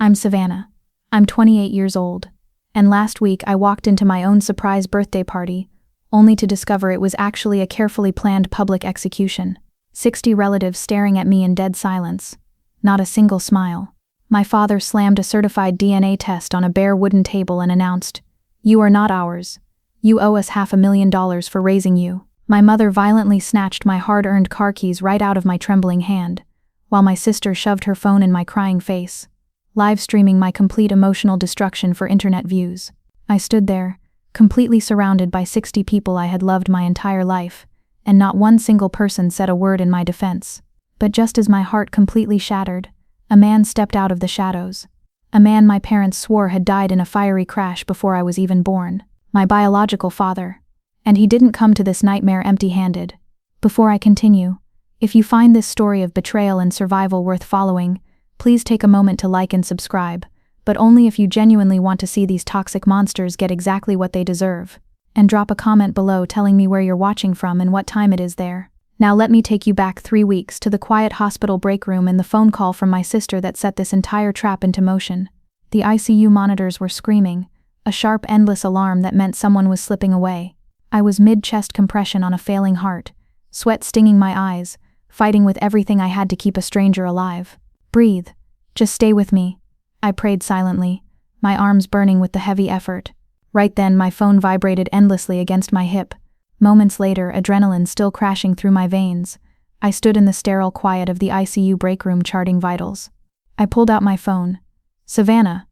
I'm Savannah. I'm 28 years old. And last week I walked into my own surprise birthday party, only to discover it was actually a carefully planned public execution. 60 relatives staring at me in dead silence. Not a single smile. My father slammed a certified DNA test on a bare wooden table and announced, "You are not ours. You owe us $500,000 for raising you." My mother violently snatched my hard-earned car keys right out of my trembling hand, while my sister shoved her phone in my crying face, live streaming my complete emotional destruction for internet views. I stood there, completely surrounded by 60 people I had loved my entire life, and not one single person said a word in my defense. But just as my heart completely shattered, a man stepped out of the shadows. A man my parents swore had died in a fiery crash before I was even born. My biological father. And he didn't come to this nightmare empty-handed. Before I continue, if you find this story of betrayal and survival worth following, please take a moment to like and subscribe, but only if you genuinely want to see these toxic monsters get exactly what they deserve. And drop a comment below telling me where you're watching from and what time it is there. Now let me take you back 3 weeks to the quiet hospital break room and the phone call from my sister that set this entire trap into motion. The ICU monitors were screaming, a sharp, endless alarm that meant someone was slipping away. I was mid-chest compression on a failing heart, sweat stinging my eyes, fighting with everything I had to keep a stranger alive. "Breathe. Just stay with me," I prayed silently, my arms burning with the heavy effort. Right then my phone vibrated endlessly against my hip. Moments later, adrenaline still crashing through my veins, I stood in the sterile quiet of the ICU break room charting vitals. I pulled out my phone. "Savannah.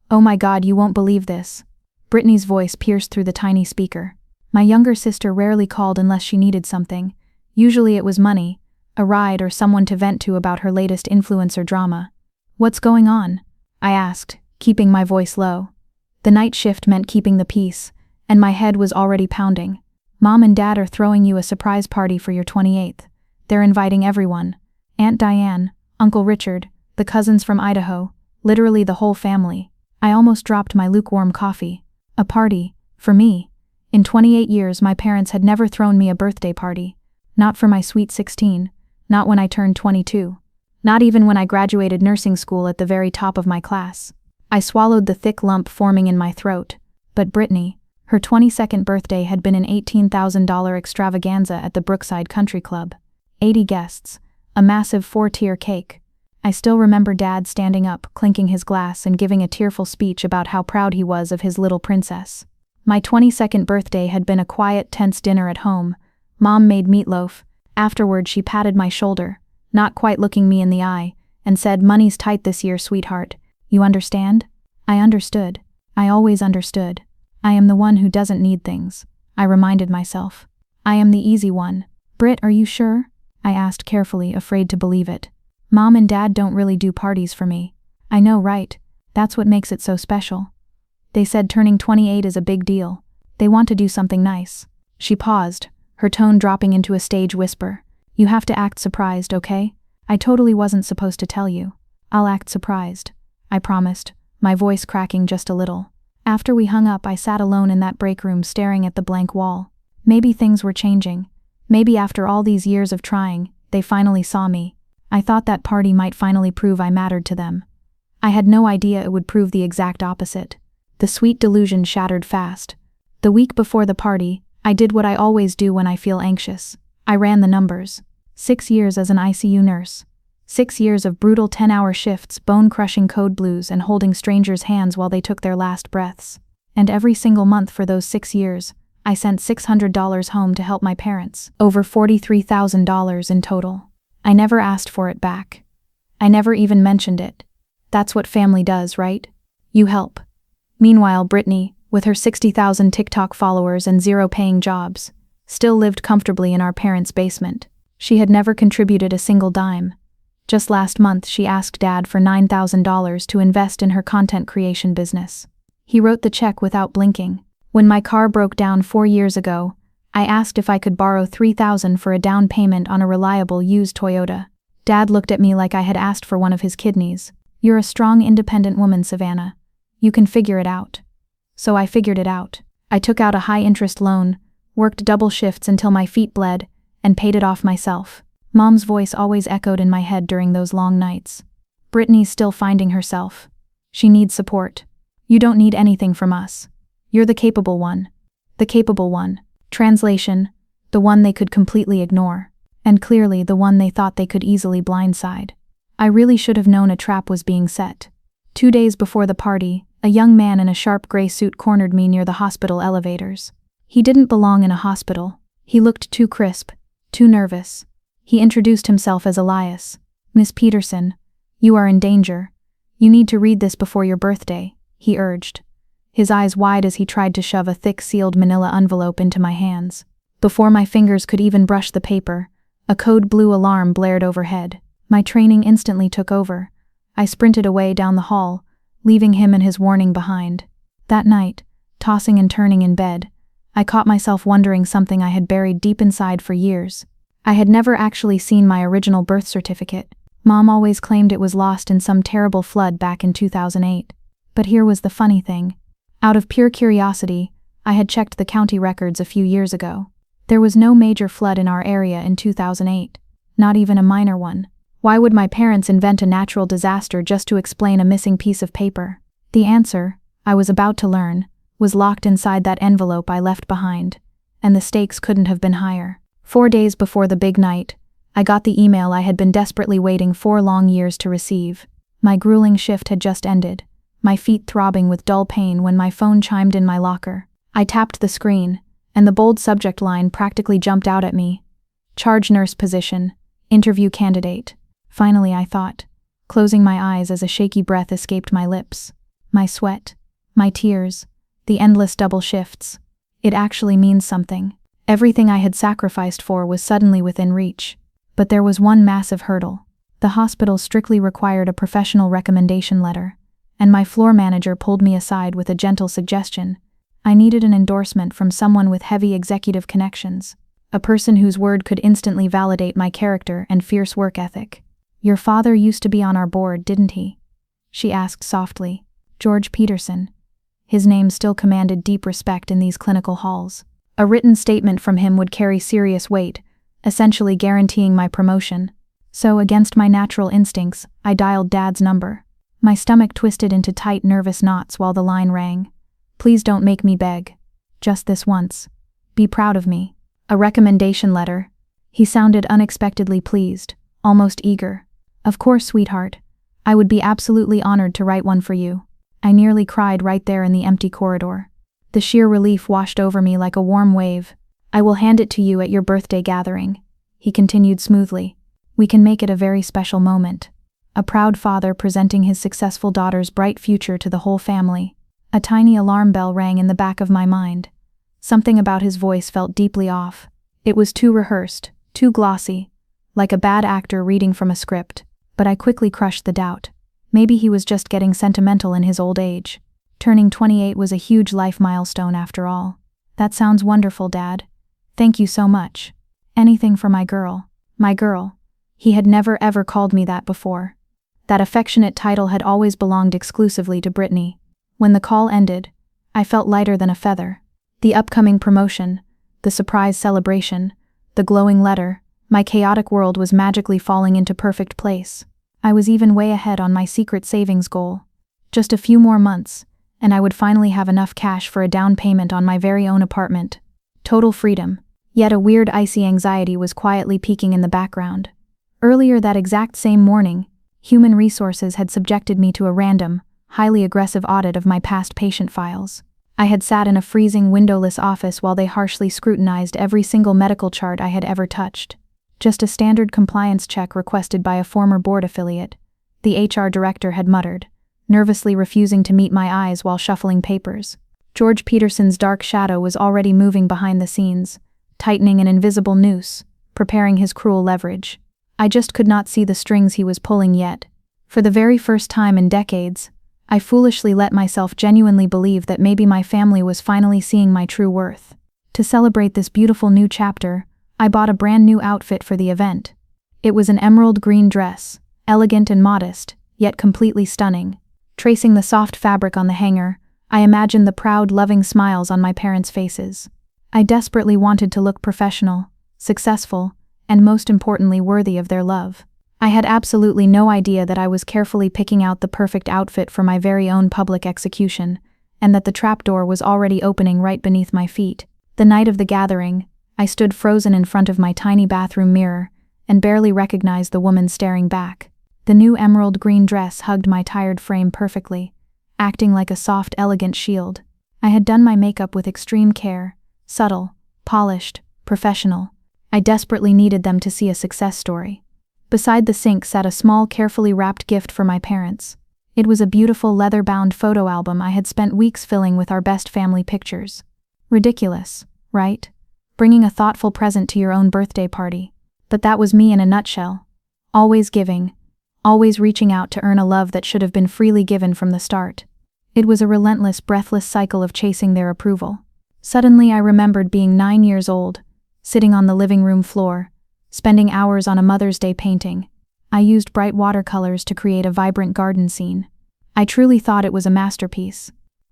Oh my God, you won't believe this." Brittany's voice pierced through the tiny speaker. My younger sister rarely called unless she needed something. Usually it was money, a ride, or someone to vent to about her latest influencer drama. "What's going on?" I asked, keeping my voice low. The night shift meant keeping the peace, and my head was already pounding. "Mom and Dad are throwing you a surprise party for your 28th. They're inviting everyone. Aunt Diane, Uncle Richard, the cousins from Idaho, literally the whole family." I almost dropped my lukewarm coffee. A party, for me. In 28 years my parents had never thrown me a birthday party. Not for my sweet 16, not when I turned 22. Not even when I graduated nursing school at the very top of my class. I swallowed the thick lump forming in my throat. But Brittany, her 22nd birthday had been an $18,000 extravaganza at the Brookside Country Club. 80 guests, a massive 4-tier cake. I still remember Dad standing up, clinking his glass and giving a tearful speech about how proud he was of his little princess. My 22nd birthday had been a quiet, tense dinner at home. Mom made meatloaf. Afterward she patted my shoulder, not quite looking me in the eye, and said, "Money's tight this year, sweetheart. You understand?" I understood. I always understood. I am the one who doesn't need things, I reminded myself. I am the easy one. "Britt, are you sure?" I asked carefully, afraid to believe it. "Mom and Dad don't really do parties for me." "I know, right? That's what makes it so special. They said turning 28 is a big deal. They want to do something nice." She paused, her tone dropping into a stage whisper. "You have to act surprised, okay? I totally wasn't supposed to tell you." "I'll act surprised," I promised, my voice cracking just a little. After we hung up, I sat alone in that break room staring at the blank wall. Maybe things were changing. Maybe after all these years of trying, they finally saw me. I thought that party might finally prove I mattered to them. I had no idea it would prove the exact opposite. The sweet delusion shattered fast. The week before the party, I did what I always do when I feel anxious. I ran the numbers. 6 years as an ICU nurse. 6 years of brutal 10-hour shifts, bone-crushing code blues, and holding strangers' hands while they took their last breaths. And every single month for those 6 years, I sent $600 home to help my parents. Over $43,000 in total. I never asked for it back. I never even mentioned it. That's what family does, right? You help. Meanwhile, Brittany, with her 60,000 TikTok followers and 0 paying jobs, still lived comfortably in our parents' basement. She had never contributed a single dime. Just last month she asked Dad for $9,000 to invest in her content creation business. He wrote the check without blinking. When my car broke down 4 years ago, I asked if I could borrow $3,000 for a down payment on a reliable used Toyota. Dad looked at me like I had asked for one of his kidneys. "You're a strong, independent woman, Savannah. You can figure it out." So I figured it out. I took out a high-interest loan, worked double shifts until my feet bled, and paid it off myself. Mom's voice always echoed in my head during those long nights. "Brittany's still finding herself. She needs support. You don't need anything from us. You're the capable one. The capable one. Translation: the one they could completely ignore. And clearly the one they thought they could easily blindside. I really should have known a trap was being set. 2 days before the party, a young man in a sharp gray suit cornered me near the hospital elevators. He didn't belong in a hospital. He looked too crisp, too nervous. He introduced himself as Elias. "Miss Peterson, you are in danger. You need to read this before your birthday," he urged, his eyes wide as he tried to shove a thick sealed manila envelope into my hands. Before my fingers could even brush the paper, a code blue alarm blared overhead. My training instantly took over. I sprinted away down the hall, leaving him and his warning behind. That night, tossing and turning in bed, I caught myself wondering something I had buried deep inside for years. I had never actually seen my original birth certificate. Mom always claimed it was lost in some terrible flood back in 2008. But here was the funny thing. Out of pure curiosity, I had checked the county records a few years ago. There was no major flood in our area in 2008, not even a minor one. Why would my parents invent a natural disaster just to explain a missing piece of paper? The answer, I was about to learn, was locked inside that envelope I left behind, and the stakes couldn't have been higher. 4 days before the big night, I got the email I had been desperately waiting 4 long years to receive. My grueling shift had just ended, my feet throbbing with dull pain when my phone chimed in my locker. I tapped the screen, and the bold subject line practically jumped out at me. Charge nurse position, interview candidate. Finally, I thought, closing my eyes as a shaky breath escaped my lips. My sweat, my tears, the endless double shifts. It actually means something. Everything I had sacrificed for was suddenly within reach. But there was one massive hurdle. The hospital strictly required a professional recommendation letter, and my floor manager pulled me aside with a gentle suggestion. I needed an endorsement from someone with heavy executive connections, a person whose word could instantly validate my character and fierce work ethic. "Your father used to be on our board, didn't he?" she asked softly. George Peterson. His name still commanded deep respect in these clinical halls. A written statement from him would carry serious weight, essentially guaranteeing my promotion. So, against my natural instincts, I dialed Dad's number. My stomach twisted into tight, nervous knots while the line rang. "Please don't make me beg. Just this once. Be proud of me." A recommendation letter. He sounded unexpectedly pleased, almost eager. "Of course, sweetheart. I would be absolutely honored to write one for you." I nearly cried right there in the empty corridor. The sheer relief washed over me like a warm wave. "I will hand it to you at your birthday gathering," he continued smoothly. "We can make it a very special moment. A proud father presenting his successful daughter's bright future to the whole family." A tiny alarm bell rang in the back of my mind. Something about his voice felt deeply off. It was too rehearsed, too glossy, like a bad actor reading from a script. But I quickly crushed the doubt. Maybe he was just getting sentimental in his old age. Turning 28 was a huge life milestone after all. "That sounds wonderful, Dad. Thank you so much. Anything for my girl." My girl. He had never ever called me that before. That affectionate title had always belonged exclusively to Brittany. When the call ended, I felt lighter than a feather. The upcoming promotion, the surprise celebration, the glowing letter, my chaotic world was magically falling into perfect place. I was even way ahead on my secret savings goal. Just a few more months, and I would finally have enough cash for a down payment on my very own apartment. Total freedom. Yet a weird icy anxiety was quietly peeking in the background. Earlier that exact same morning, Human Resources had subjected me to a random, highly aggressive audit of my past patient files. I had sat in a freezing, windowless office while they harshly scrutinized every single medical chart I had ever touched. Just a standard compliance check requested by a former board affiliate, the HR director had muttered, nervously refusing to meet my eyes while shuffling papers. George Peterson's dark shadow was already moving behind the scenes, tightening an invisible noose, preparing his cruel leverage. I just could not see the strings he was pulling yet. For the very first time in decades, I foolishly let myself genuinely believe that maybe my family was finally seeing my true worth. To celebrate this beautiful new chapter, I bought a brand new outfit for the event. It was an emerald green dress, elegant and modest, yet completely stunning. Tracing the soft fabric on the hanger, I imagined the proud, loving smiles on my parents' faces. I desperately wanted to look professional, successful, and most importantly worthy of their love. I had absolutely no idea that I was carefully picking out the perfect outfit for my very own public execution, and that the trapdoor was already opening right beneath my feet. The night of the gathering, I stood frozen in front of my tiny bathroom mirror and barely recognized the woman staring back. The new emerald green dress hugged my tired frame perfectly, acting like a soft, elegant shield. I had done my makeup with extreme care, subtle, polished, professional. I desperately needed them to see a success story. Beside the sink sat a small, carefully wrapped gift for my parents. It was a beautiful leather-bound photo album I had spent weeks filling with our best family pictures. Ridiculous, right? Bringing a thoughtful present to your own birthday party. But that was me in a nutshell. Always giving. Always reaching out to earn a love that should have been freely given from the start. It was a relentless, breathless cycle of chasing their approval. Suddenly I remembered being 9 years old, sitting on the living room floor, spending hours on a Mother's Day painting. I used bright watercolors to create a vibrant garden scene. I truly thought it was a masterpiece.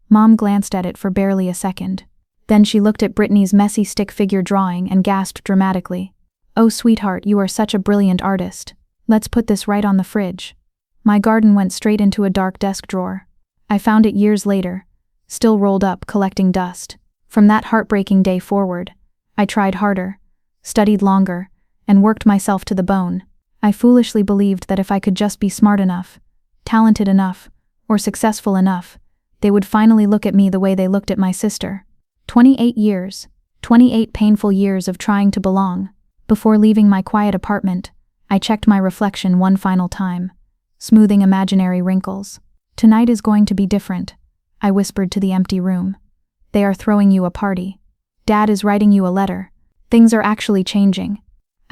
Mom glanced at it for barely a second. Then she looked at Brittany's messy stick figure drawing and gasped dramatically. "Oh, sweetheart, you are such a brilliant artist. Let's put this right on the fridge." My garden went straight into a dark desk drawer. I found it years later, still rolled up, collecting dust. From that heartbreaking day forward, I tried harder, studied longer, and worked myself to the bone. I foolishly believed that if I could just be smart enough, talented enough, or successful enough, they would finally look at me the way they looked at my sister. 28 years, 28 painful years of trying to belong. Before leaving my quiet apartment, I checked my reflection one final time, smoothing imaginary wrinkles. "Tonight is going to be different," I whispered to the empty room. "They are throwing you a party. Dad is writing you a letter. Things are actually changing."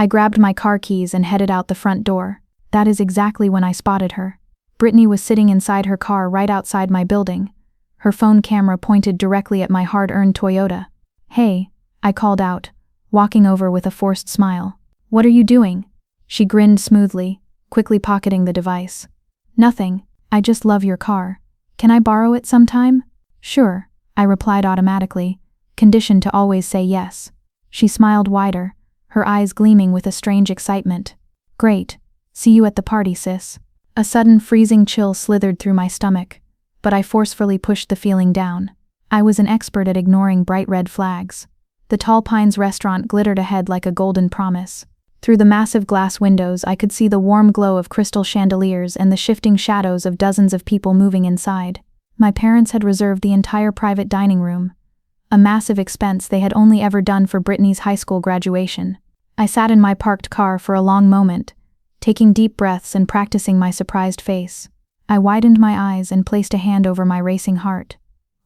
I grabbed my car keys and headed out the front door. That is exactly when I spotted her. Brittany was sitting inside her car right outside my building, her phone camera pointed directly at my hard-earned Toyota. "Hey," I called out, walking over with a forced smile. "What are you doing?" She grinned smoothly, quickly pocketing the device. "Nothing, I just love your car. Can I borrow it sometime?" "Sure," I replied automatically, conditioned to always say yes. She smiled wider, her eyes gleaming with a strange excitement. "Great. See you at the party, sis." A sudden freezing chill slithered through my stomach, but I forcefully pushed the feeling down. I was an expert at ignoring bright red flags. The Tall Pines restaurant glittered ahead like a golden promise. Through the massive glass windows I could see the warm glow of crystal chandeliers and the shifting shadows of dozens of people moving inside. My parents had reserved the entire private dining room, a massive expense they had only ever done for Brittany's high school graduation. I sat in my parked car for a long moment, taking deep breaths and practicing my surprised face. I widened my eyes and placed a hand over my racing heart.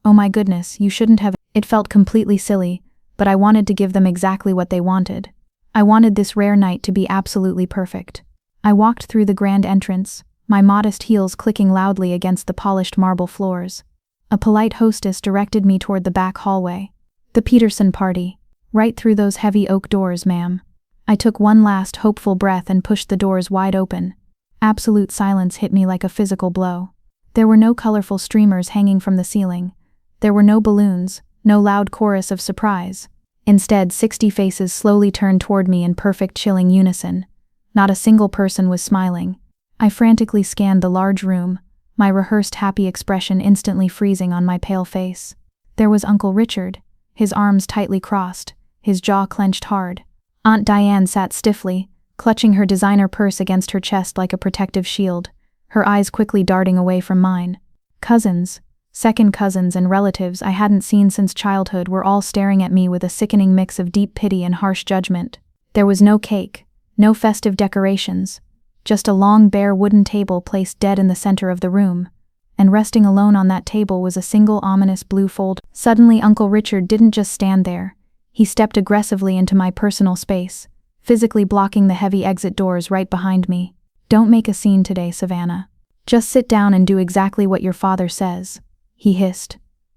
"Oh my goodness, you shouldn't have." It felt completely silly, but I wanted to give them exactly what they wanted. I wanted this rare night to be absolutely perfect. I walked through the grand entrance, my modest heels clicking loudly against the polished marble floors. A polite hostess directed me toward the back hallway. "The Peterson party. Right through those heavy oak doors, ma'am." I took one last hopeful breath and pushed the doors wide open. Absolute silence hit me like a physical blow. There were no colorful streamers hanging from the ceiling. There were no balloons, no loud chorus of surprise. Instead, 60 faces slowly turned toward me in perfect chilling unison. Not a single person was smiling. I frantically scanned the large room, my rehearsed happy expression instantly freezing on my pale face. There was Uncle Richard, his arms tightly crossed, his jaw clenched hard. Aunt Diane sat stiffly, clutching her designer purse against her chest like a protective shield, her eyes quickly darting away from mine. Cousins, second cousins and relatives I hadn't seen since childhood were all staring at me with a sickening mix of deep pity and harsh judgment. There was no cake, no festive decorations, just a long bare wooden table placed dead in the center of the room, and resting alone on that table was a single ominous blue folder. Suddenly Uncle Richard didn't just stand there. He stepped aggressively into my personal space, physically blocking the heavy exit doors right behind me. "Don't make a scene today, Savannah. Just sit down and do exactly what your father says," he hissed,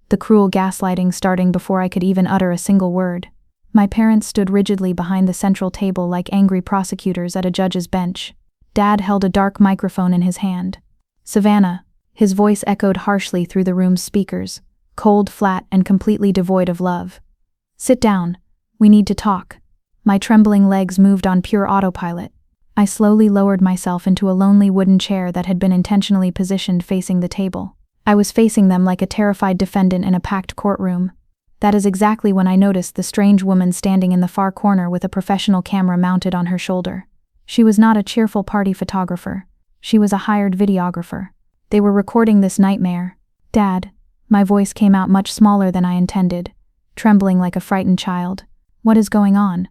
the cruel gaslighting starting before I could even utter a single word. My parents stood rigidly behind the central table like angry prosecutors at a judge's bench. Dad held a dark microphone in his hand. "Savannah," his voice echoed harshly through the room's speakers, cold, flat, and completely devoid of love. "Sit down. We need to talk." My trembling legs moved on pure autopilot. I slowly lowered myself into a lonely wooden chair that had been intentionally positioned facing the table. I was facing them like a terrified defendant in a packed courtroom. That is exactly when I noticed the strange woman standing in the far corner with a professional camera mounted on her shoulder. She was not a cheerful party photographer. She was a hired videographer. They were recording this nightmare. Dad, my voice came out much smaller than I intended, trembling like a frightened child. What is going on?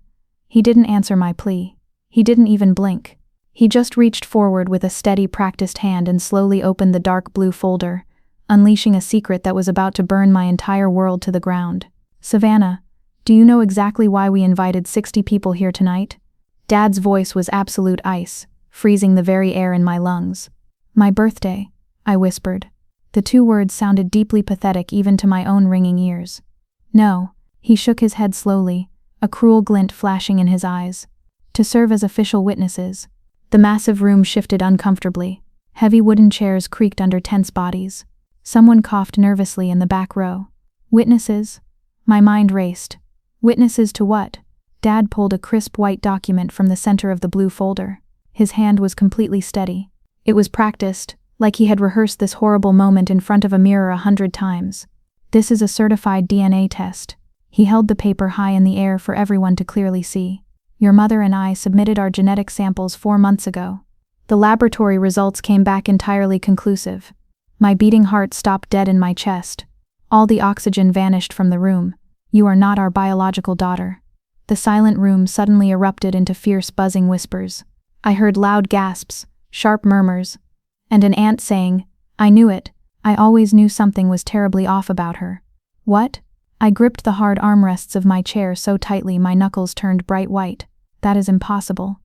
He didn't answer my plea. He didn't even blink. He just reached forward with a steady, practiced hand and slowly opened the dark blue folder, unleashing a secret that was about to burn my entire world to the ground. Savannah, do you know exactly why we invited 60 people here tonight? Dad's voice was absolute ice, freezing the very air in my lungs. My birthday, I whispered. The two words sounded deeply pathetic even to my own ringing ears. No, he shook his head slowly, a cruel glint flashing in his eyes. To serve as official witnesses. The massive room shifted uncomfortably. Heavy wooden chairs creaked under tense bodies. Someone coughed nervously in the back row. Witnesses? My mind raced. Witnesses to what? Dad pulled a crisp white document from the center of the blue folder. His hand was completely steady. It was practiced, like he had rehearsed this horrible moment in front of a mirror 100 times. This is a certified DNA test. He held the paper high in the air for everyone to clearly see. Your mother and I submitted our genetic samples 4 months ago. The laboratory results came back entirely conclusive. My beating heart stopped dead in my chest. All the oxygen vanished from the room. You are not our biological daughter. The silent room suddenly erupted into fierce buzzing whispers. I heard loud gasps, sharp murmurs, and an aunt saying, I knew it. I always knew something was terribly off about her. What? I gripped the hard armrests of my chair so tightly my knuckles turned bright white. That is impossible.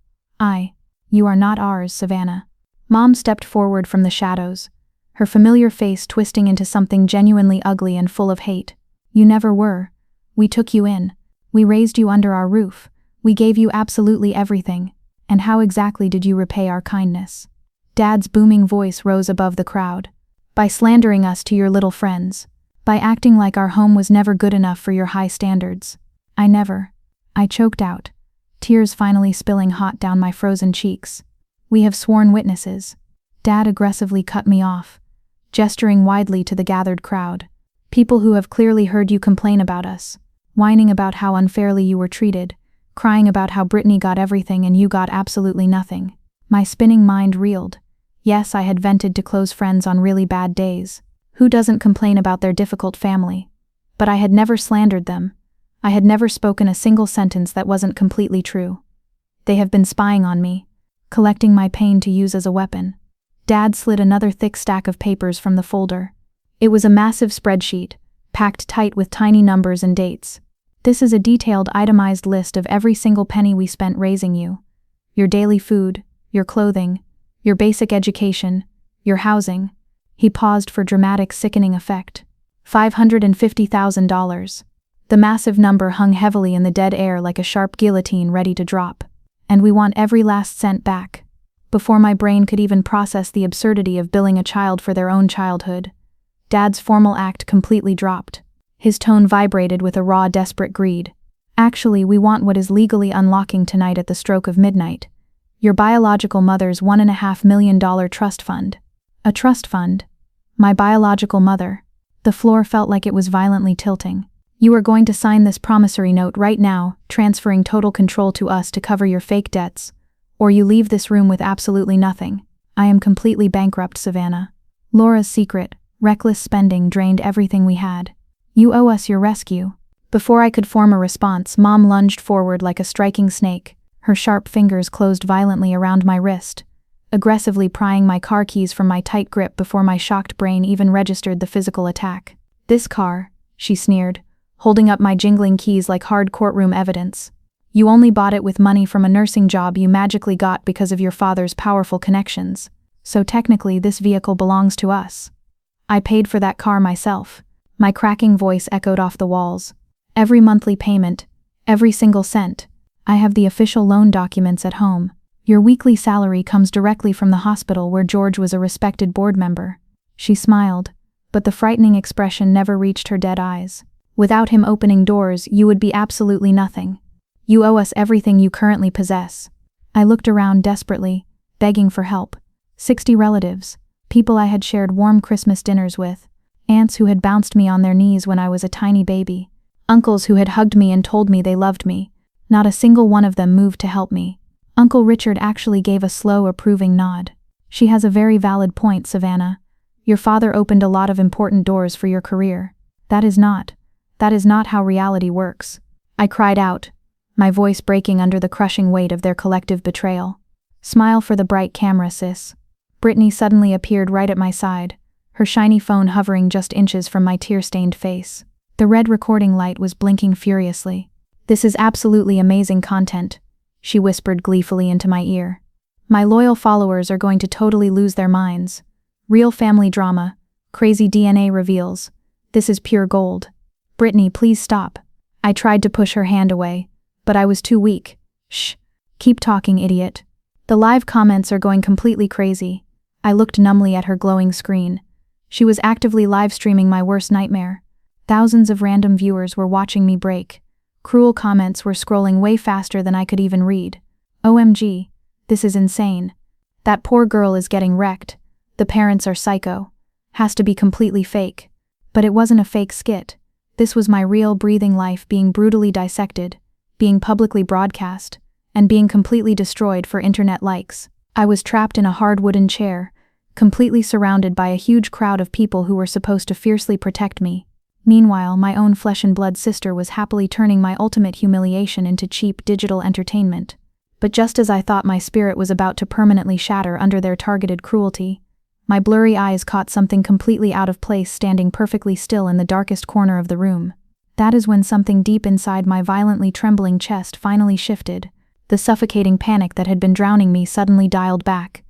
You are not ours, Savannah. Mom stepped forward from the shadows, her familiar face twisting into something genuinely ugly and full of hate. You never were. We took you in. We raised you under our roof. We gave you absolutely everything. And how exactly did you repay our kindness? Dad's booming voice rose above the crowd. By slandering us to your little friends. By acting like our home was never good enough for your high standards. I choked out, tears finally spilling hot down my frozen cheeks. We have sworn witnesses. Dad aggressively cut me off, gesturing widely to the gathered crowd. People who have clearly heard you complain about us, whining about how unfairly you were treated, crying about how Brittany got everything and you got absolutely nothing. My spinning mind reeled. Yes, I had vented to close friends on really bad days. Who doesn't complain about their difficult family? But I had never slandered them. I had never spoken a single sentence that wasn't completely true. They have been spying on me, collecting my pain to use as a weapon. Dad slid another thick stack of papers from the folder. It was a massive spreadsheet, packed tight with tiny numbers and dates. This is a detailed, itemized list of every single penny we spent raising you. Your daily food, your clothing, your basic education, your housing. He paused for dramatic, sickening effect. $550,000. The massive number hung heavily in the dead air like a sharp guillotine ready to drop. And we want every last cent back. Before my brain could even process the absurdity of billing a child for their own childhood, Dad's formal act completely dropped. His tone vibrated with a raw, desperate greed. Actually, we want what is legally unlocking tonight at the stroke of midnight. Your biological mother's $1.5 million trust fund. A trust fund? My biological mother. The floor felt like it was violently tilting. You are going to sign this promissory note right now, transferring total control to us to cover your fake debts, or you leave this room with absolutely nothing. I am completely bankrupt, Savannah. Laura's secret, reckless spending drained everything we had. You owe us your rescue. Before I could form a response, Mom lunged forward like a striking snake. Her sharp fingers closed violently around my wrist, aggressively prying my car keys from my tight grip before my shocked brain even registered the physical attack. This car, she sneered, holding up my jingling keys like hard courtroom evidence. You only bought it with money from a nursing job you magically got because of your father's powerful connections. So technically this vehicle belongs to us. I paid for that car myself. My cracking voice echoed off the walls. Every monthly payment, every single cent. I have the official loan documents at home. Your weekly salary comes directly from the hospital where George was a respected board member. She smiled, but the frightening expression never reached her dead eyes. Without him opening doors, you would be absolutely nothing. You owe us everything you currently possess. I looked around desperately, begging for help. 60 relatives, people I had shared warm Christmas dinners with, aunts who had bounced me on their knees when I was a tiny baby, uncles who had hugged me and told me they loved me. Not a single one of them moved to help me. Uncle Richard actually gave a slow, approving nod. She has a very valid point, Savannah. Your father opened a lot of important doors for your career. That is not how reality works. I cried out, my voice breaking under the crushing weight of their collective betrayal. Smile for the bright camera, sis. Brittany suddenly appeared right at my side, her shiny phone hovering just inches from my tear-stained face. The red recording light was blinking furiously. This is absolutely amazing content, she whispered gleefully into my ear. My loyal followers are going to totally lose their minds. Real family drama, crazy DNA reveals. This is pure gold. Brittany, please stop. I tried to push her hand away, but I was too weak. Shh. Keep talking, idiot. The live comments are going completely crazy. I looked numbly at her glowing screen. She was actively live streaming my worst nightmare. Thousands of random viewers were watching me break. Cruel comments were scrolling way faster than I could even read. OMG, this is insane. That poor girl is getting wrecked. The parents are psycho. Has to be completely fake. But it wasn't a fake skit. This was my real breathing life being brutally dissected, being publicly broadcast, and being completely destroyed for internet likes. I was trapped in a hard wooden chair, completely surrounded by a huge crowd of people who were supposed to fiercely protect me. Meanwhile, my own flesh-and-blood sister was happily turning my ultimate humiliation into cheap digital entertainment. But just as I thought my spirit was about to permanently shatter under their targeted cruelty, my blurry eyes caught something completely out of place standing perfectly still in the darkest corner of the room. That is when something deep inside my violently trembling chest finally shifted. The suffocating panic that had been drowning me suddenly dialed back,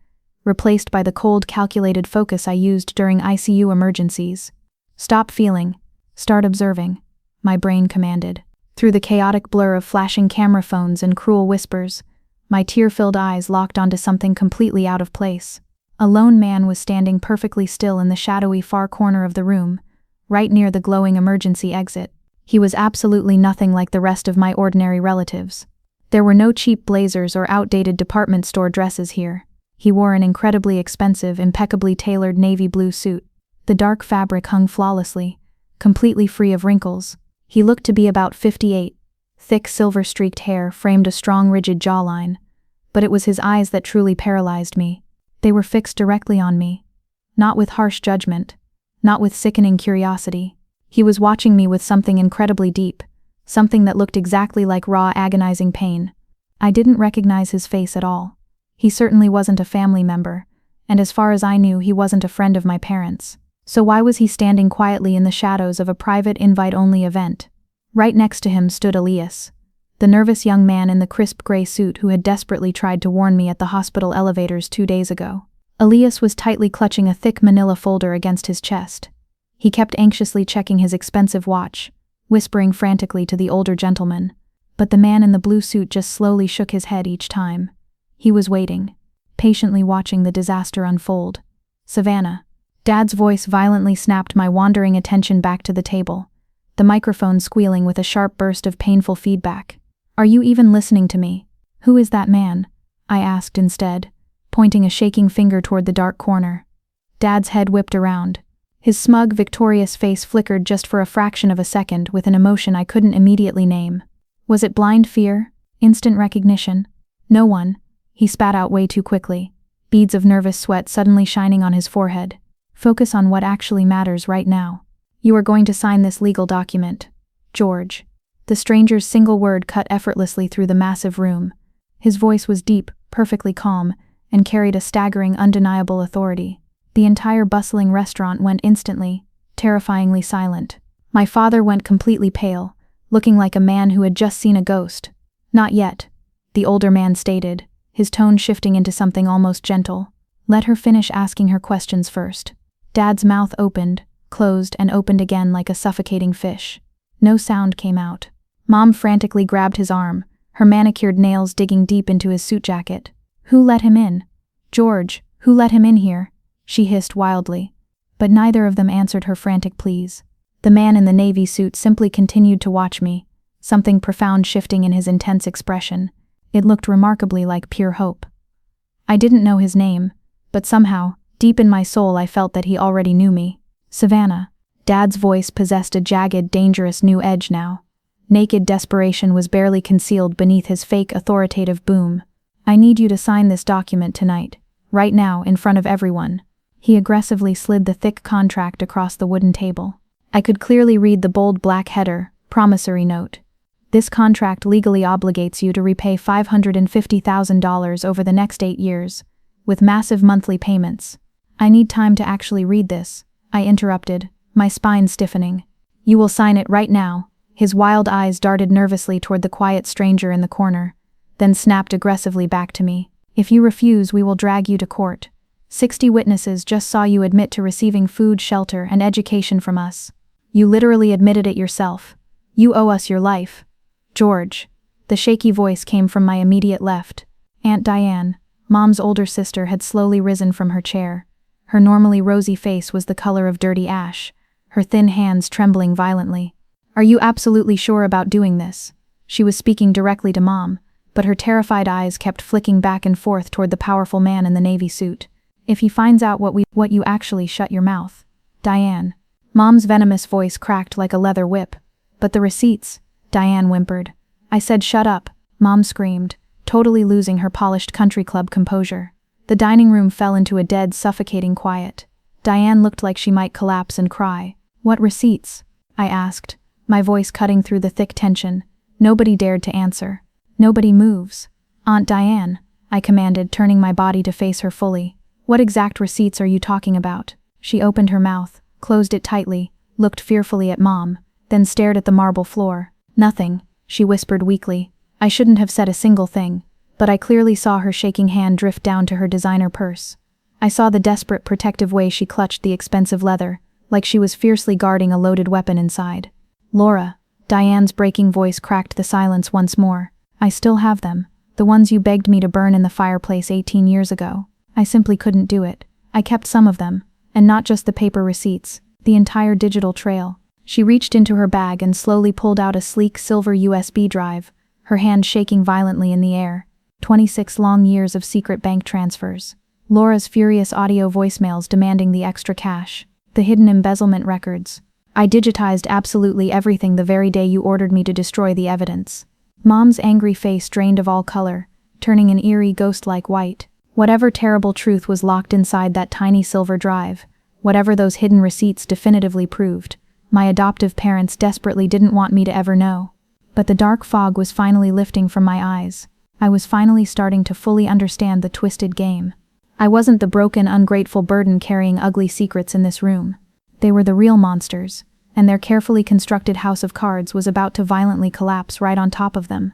replaced by the cold, calculated focus I used during ICU emergencies. Stop feeling. Start observing, my brain commanded. Through the chaotic blur of flashing camera phones and cruel whispers, my tear-filled eyes locked onto something completely out of place. A lone man was standing perfectly still in the shadowy far corner of the room, right near the glowing emergency exit. He was absolutely nothing like the rest of my ordinary relatives. There were no cheap blazers or outdated department store dresses here. He wore an incredibly expensive, impeccably tailored navy blue suit. The dark fabric hung flawlessly, completely free of wrinkles. He looked to be about 58. Thick silver-streaked hair framed a strong, rigid jawline. But it was his eyes that truly paralyzed me. They were fixed directly on me. Not with harsh judgment. Not with sickening curiosity. He was watching me with something incredibly deep. Something that looked exactly like raw, agonizing pain. I didn't recognize his face at all. He certainly wasn't a family member, and as far as I knew, he wasn't a friend of my parents. So why was he standing quietly in the shadows of a private invite-only event? Right next to him stood Elias, the nervous young man in the crisp gray suit who had desperately tried to warn me at the hospital elevators 2 days ago. Elias was tightly clutching a thick manila folder against his chest. He kept anxiously checking his expensive watch, whispering frantically to the older gentleman. But the man in the blue suit just slowly shook his head each time. He was waiting, patiently watching the disaster unfold. Savannah. Dad's voice violently snapped my wandering attention back to the table, the microphone squealing with a sharp burst of painful feedback. Are you even listening to me? Who is that man? I asked instead, pointing a shaking finger toward the dark corner. Dad's head whipped around. His smug, victorious face flickered just for a fraction of a second with an emotion I couldn't immediately name. Was it blind fear? Instant recognition? No one. He spat out way too quickly, beads of nervous sweat suddenly shining on his forehead. Focus on what actually matters right now. You are going to sign this legal document. George. The stranger's single word cut effortlessly through the massive room. His voice was deep, perfectly calm, and carried a staggering, undeniable authority. The entire bustling restaurant went instantly, terrifyingly silent. My father went completely pale, looking like a man who had just seen a ghost. Not yet, the older man stated, his tone shifting into something almost gentle. Let her finish asking her questions first. Dad's mouth opened, closed, and opened again like a suffocating fish. No sound came out. Mom frantically grabbed his arm, her manicured nails digging deep into his suit jacket. Who let him in? George, who let him in here? She hissed wildly. But neither of them answered her frantic pleas. The man in the navy suit simply continued to watch me, something profound shifting in his intense expression. It looked remarkably like pure hope. I didn't know his name, but somehow, deep in my soul I felt that he already knew me. Savannah. Dad's voice possessed a jagged, dangerous new edge now. Naked desperation was barely concealed beneath his fake authoritative boom. I need you to sign this document tonight, right now, in front of everyone. He aggressively slid the thick contract across the wooden table. I could clearly read the bold black header, promissory note. This contract legally obligates you to repay $550,000 over the next 8 years, with massive monthly payments. I need time to actually read this, I interrupted, my spine stiffening. You will sign it right now. His wild eyes darted nervously toward the quiet stranger in the corner, then snapped aggressively back to me. If you refuse, we will drag you to court. 60 witnesses just saw you admit to receiving food, shelter, and education from us. You literally admitted it yourself. You owe us your life. George. The shaky voice came from my immediate left. Aunt Diane, Mom's older sister, had slowly risen from her chair. Her normally rosy face was the color of dirty ash, her thin hands trembling violently. Are you absolutely sure about doing this? She was speaking directly to Mom, but her terrified eyes kept flicking back and forth toward the powerful man in the navy suit. If he finds out what you actually shut your mouth. Diane. Mom's venomous voice cracked like a leather whip. But the receipts, Diane whimpered. I said shut up, Mom screamed, totally losing her polished country club composure. The dining room fell into a dead, suffocating quiet. Diane looked like she might collapse and cry. What receipts? I asked, my voice cutting through the thick tension. Nobody dared to answer. Nobody moves. Aunt Diane, I commanded, turning my body to face her fully. What exact receipts are you talking about? She opened her mouth, closed it tightly, looked fearfully at Mom, then stared at the marble floor. Nothing, she whispered weakly. I shouldn't have said a single thing, but I clearly saw her shaking hand drift down to her designer purse. I saw the desperate, protective way she clutched the expensive leather, like she was fiercely guarding a loaded weapon inside. Laura. Diane's breaking voice cracked the silence once more. I still have them, the ones you begged me to burn in the fireplace 18 years ago. I simply couldn't do it. I kept some of them, and not just the paper receipts, the entire digital trail. She reached into her bag and slowly pulled out a sleek silver USB drive, her hand shaking violently in the air. 26 long years of secret bank transfers. Laura's furious audio voicemails demanding the extra cash. The hidden embezzlement records. I digitized absolutely everything the very day you ordered me to destroy the evidence. Mom's angry face drained of all color, turning an eerie ghost-like white. Whatever terrible truth was locked inside that tiny silver drive, whatever those hidden receipts definitively proved, my adoptive parents desperately didn't want me to ever know. But the dark fog was finally lifting from my eyes. I was finally starting to fully understand the twisted game. I wasn't the broken, ungrateful burden carrying ugly secrets in this room. They were the real monsters, and their carefully constructed house of cards was about to violently collapse right on top of them.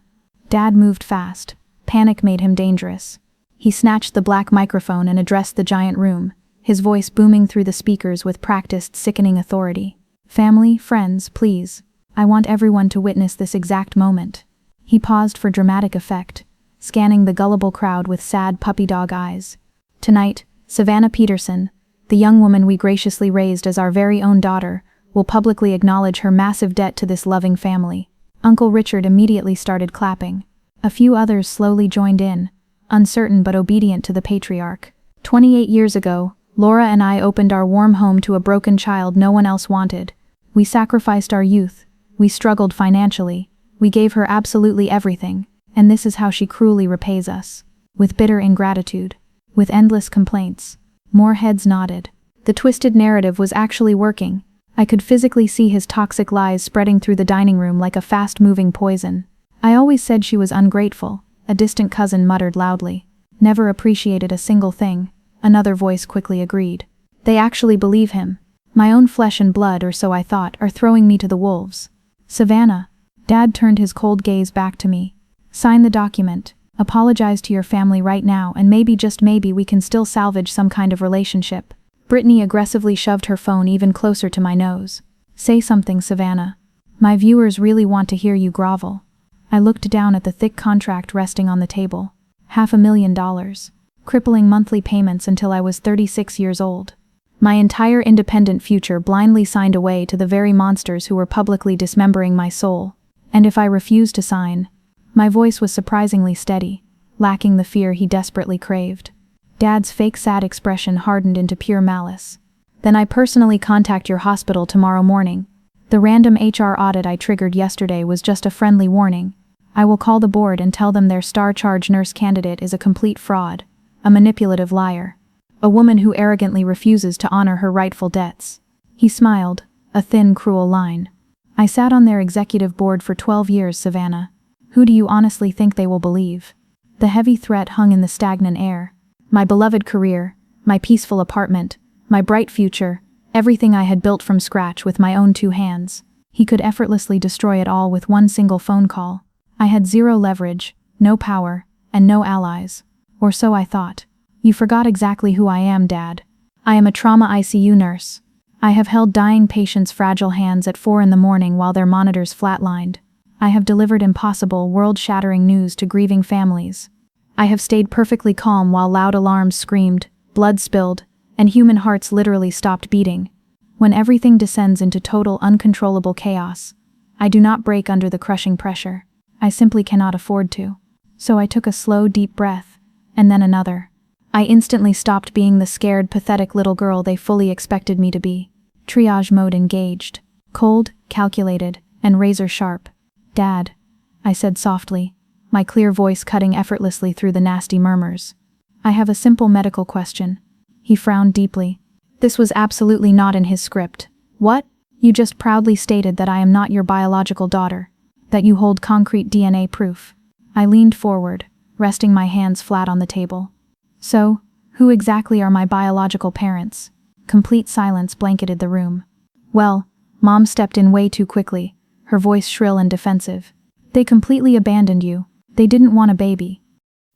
Dad moved fast. Panic made him dangerous. He snatched the black microphone and addressed the giant room, his voice booming through the speakers with practiced, sickening authority. Family, friends, please. I want everyone to witness this exact moment. He paused for dramatic effect, scanning the gullible crowd with sad puppy dog eyes. Tonight, Savannah Peterson, the young woman we graciously raised as our very own daughter, will publicly acknowledge her massive debt to this loving family. Uncle Richard immediately started clapping. A few others slowly joined in, uncertain but obedient to the patriarch. 28 years ago, Laura and I opened our warm home to a broken child no one else wanted. We sacrificed our youth. We struggled financially. We gave her absolutely everything, and this is how she cruelly repays us. With bitter ingratitude. With endless complaints. More heads nodded. The twisted narrative was actually working. I could physically see his toxic lies spreading through the dining room like a fast-moving poison. I always said she was ungrateful, a distant cousin muttered loudly. Never appreciated a single thing, another voice quickly agreed. They actually believe him. My own flesh and blood, or so I thought, are throwing me to the wolves. Savannah. Dad turned his cold gaze back to me. Sign the document. Apologize to your family right now, and maybe, just maybe, we can still salvage some kind of relationship. Brittany aggressively shoved her phone even closer to my nose. Say something, Savannah. My viewers really want to hear you grovel. I looked down at the thick contract resting on the table. $500,000. Crippling monthly payments until I was 36 years old. My entire independent future blindly signed away to the very monsters who were publicly dismembering my soul. And if I refused to sign, My voice was surprisingly steady, lacking the fear he desperately craved. Dad's fake sad expression hardened into pure malice. Then I personally contact your hospital tomorrow morning. The random HR audit I triggered yesterday was just a friendly warning. I will call the board and tell them their star-charged nurse candidate is a complete fraud, a manipulative liar, a woman who arrogantly refuses to honor her rightful debts. He smiled, a thin, cruel line. I sat on their executive board for 12 years, Savannah. Who do you honestly think they will believe? The heavy threat hung in the stagnant air. My beloved career, my peaceful apartment, my bright future, everything I had built from scratch with my own 2 hands. He could effortlessly destroy it all with one single phone call. I had zero leverage, no power, and no allies. Or so I thought. You forgot exactly who I am, Dad. I am a trauma ICU nurse. I have held dying patients' fragile hands at 4 a.m. while their monitors flatlined. I have delivered impossible, world-shattering news to grieving families. I have stayed perfectly calm while loud alarms screamed, blood spilled, and human hearts literally stopped beating. When everything descends into total, uncontrollable chaos, I do not break under the crushing pressure. I simply cannot afford to. So I took a slow, deep breath, and then another. I instantly stopped being the scared, pathetic little girl they fully expected me to be. Triage mode engaged. Cold, calculated, and razor-sharp. Dad, I said softly, my clear voice cutting effortlessly through the nasty murmurs. I have a simple medical question. He frowned deeply. This was absolutely not in his script. What? You just proudly stated that I am not your biological daughter, that you hold concrete DNA proof. I leaned forward, resting my hands flat on the table. So, who exactly are my biological parents? Complete silence blanketed the room. Well, Mom stepped in way too quickly, her voice shrill and defensive. They completely abandoned you. They didn't want a baby.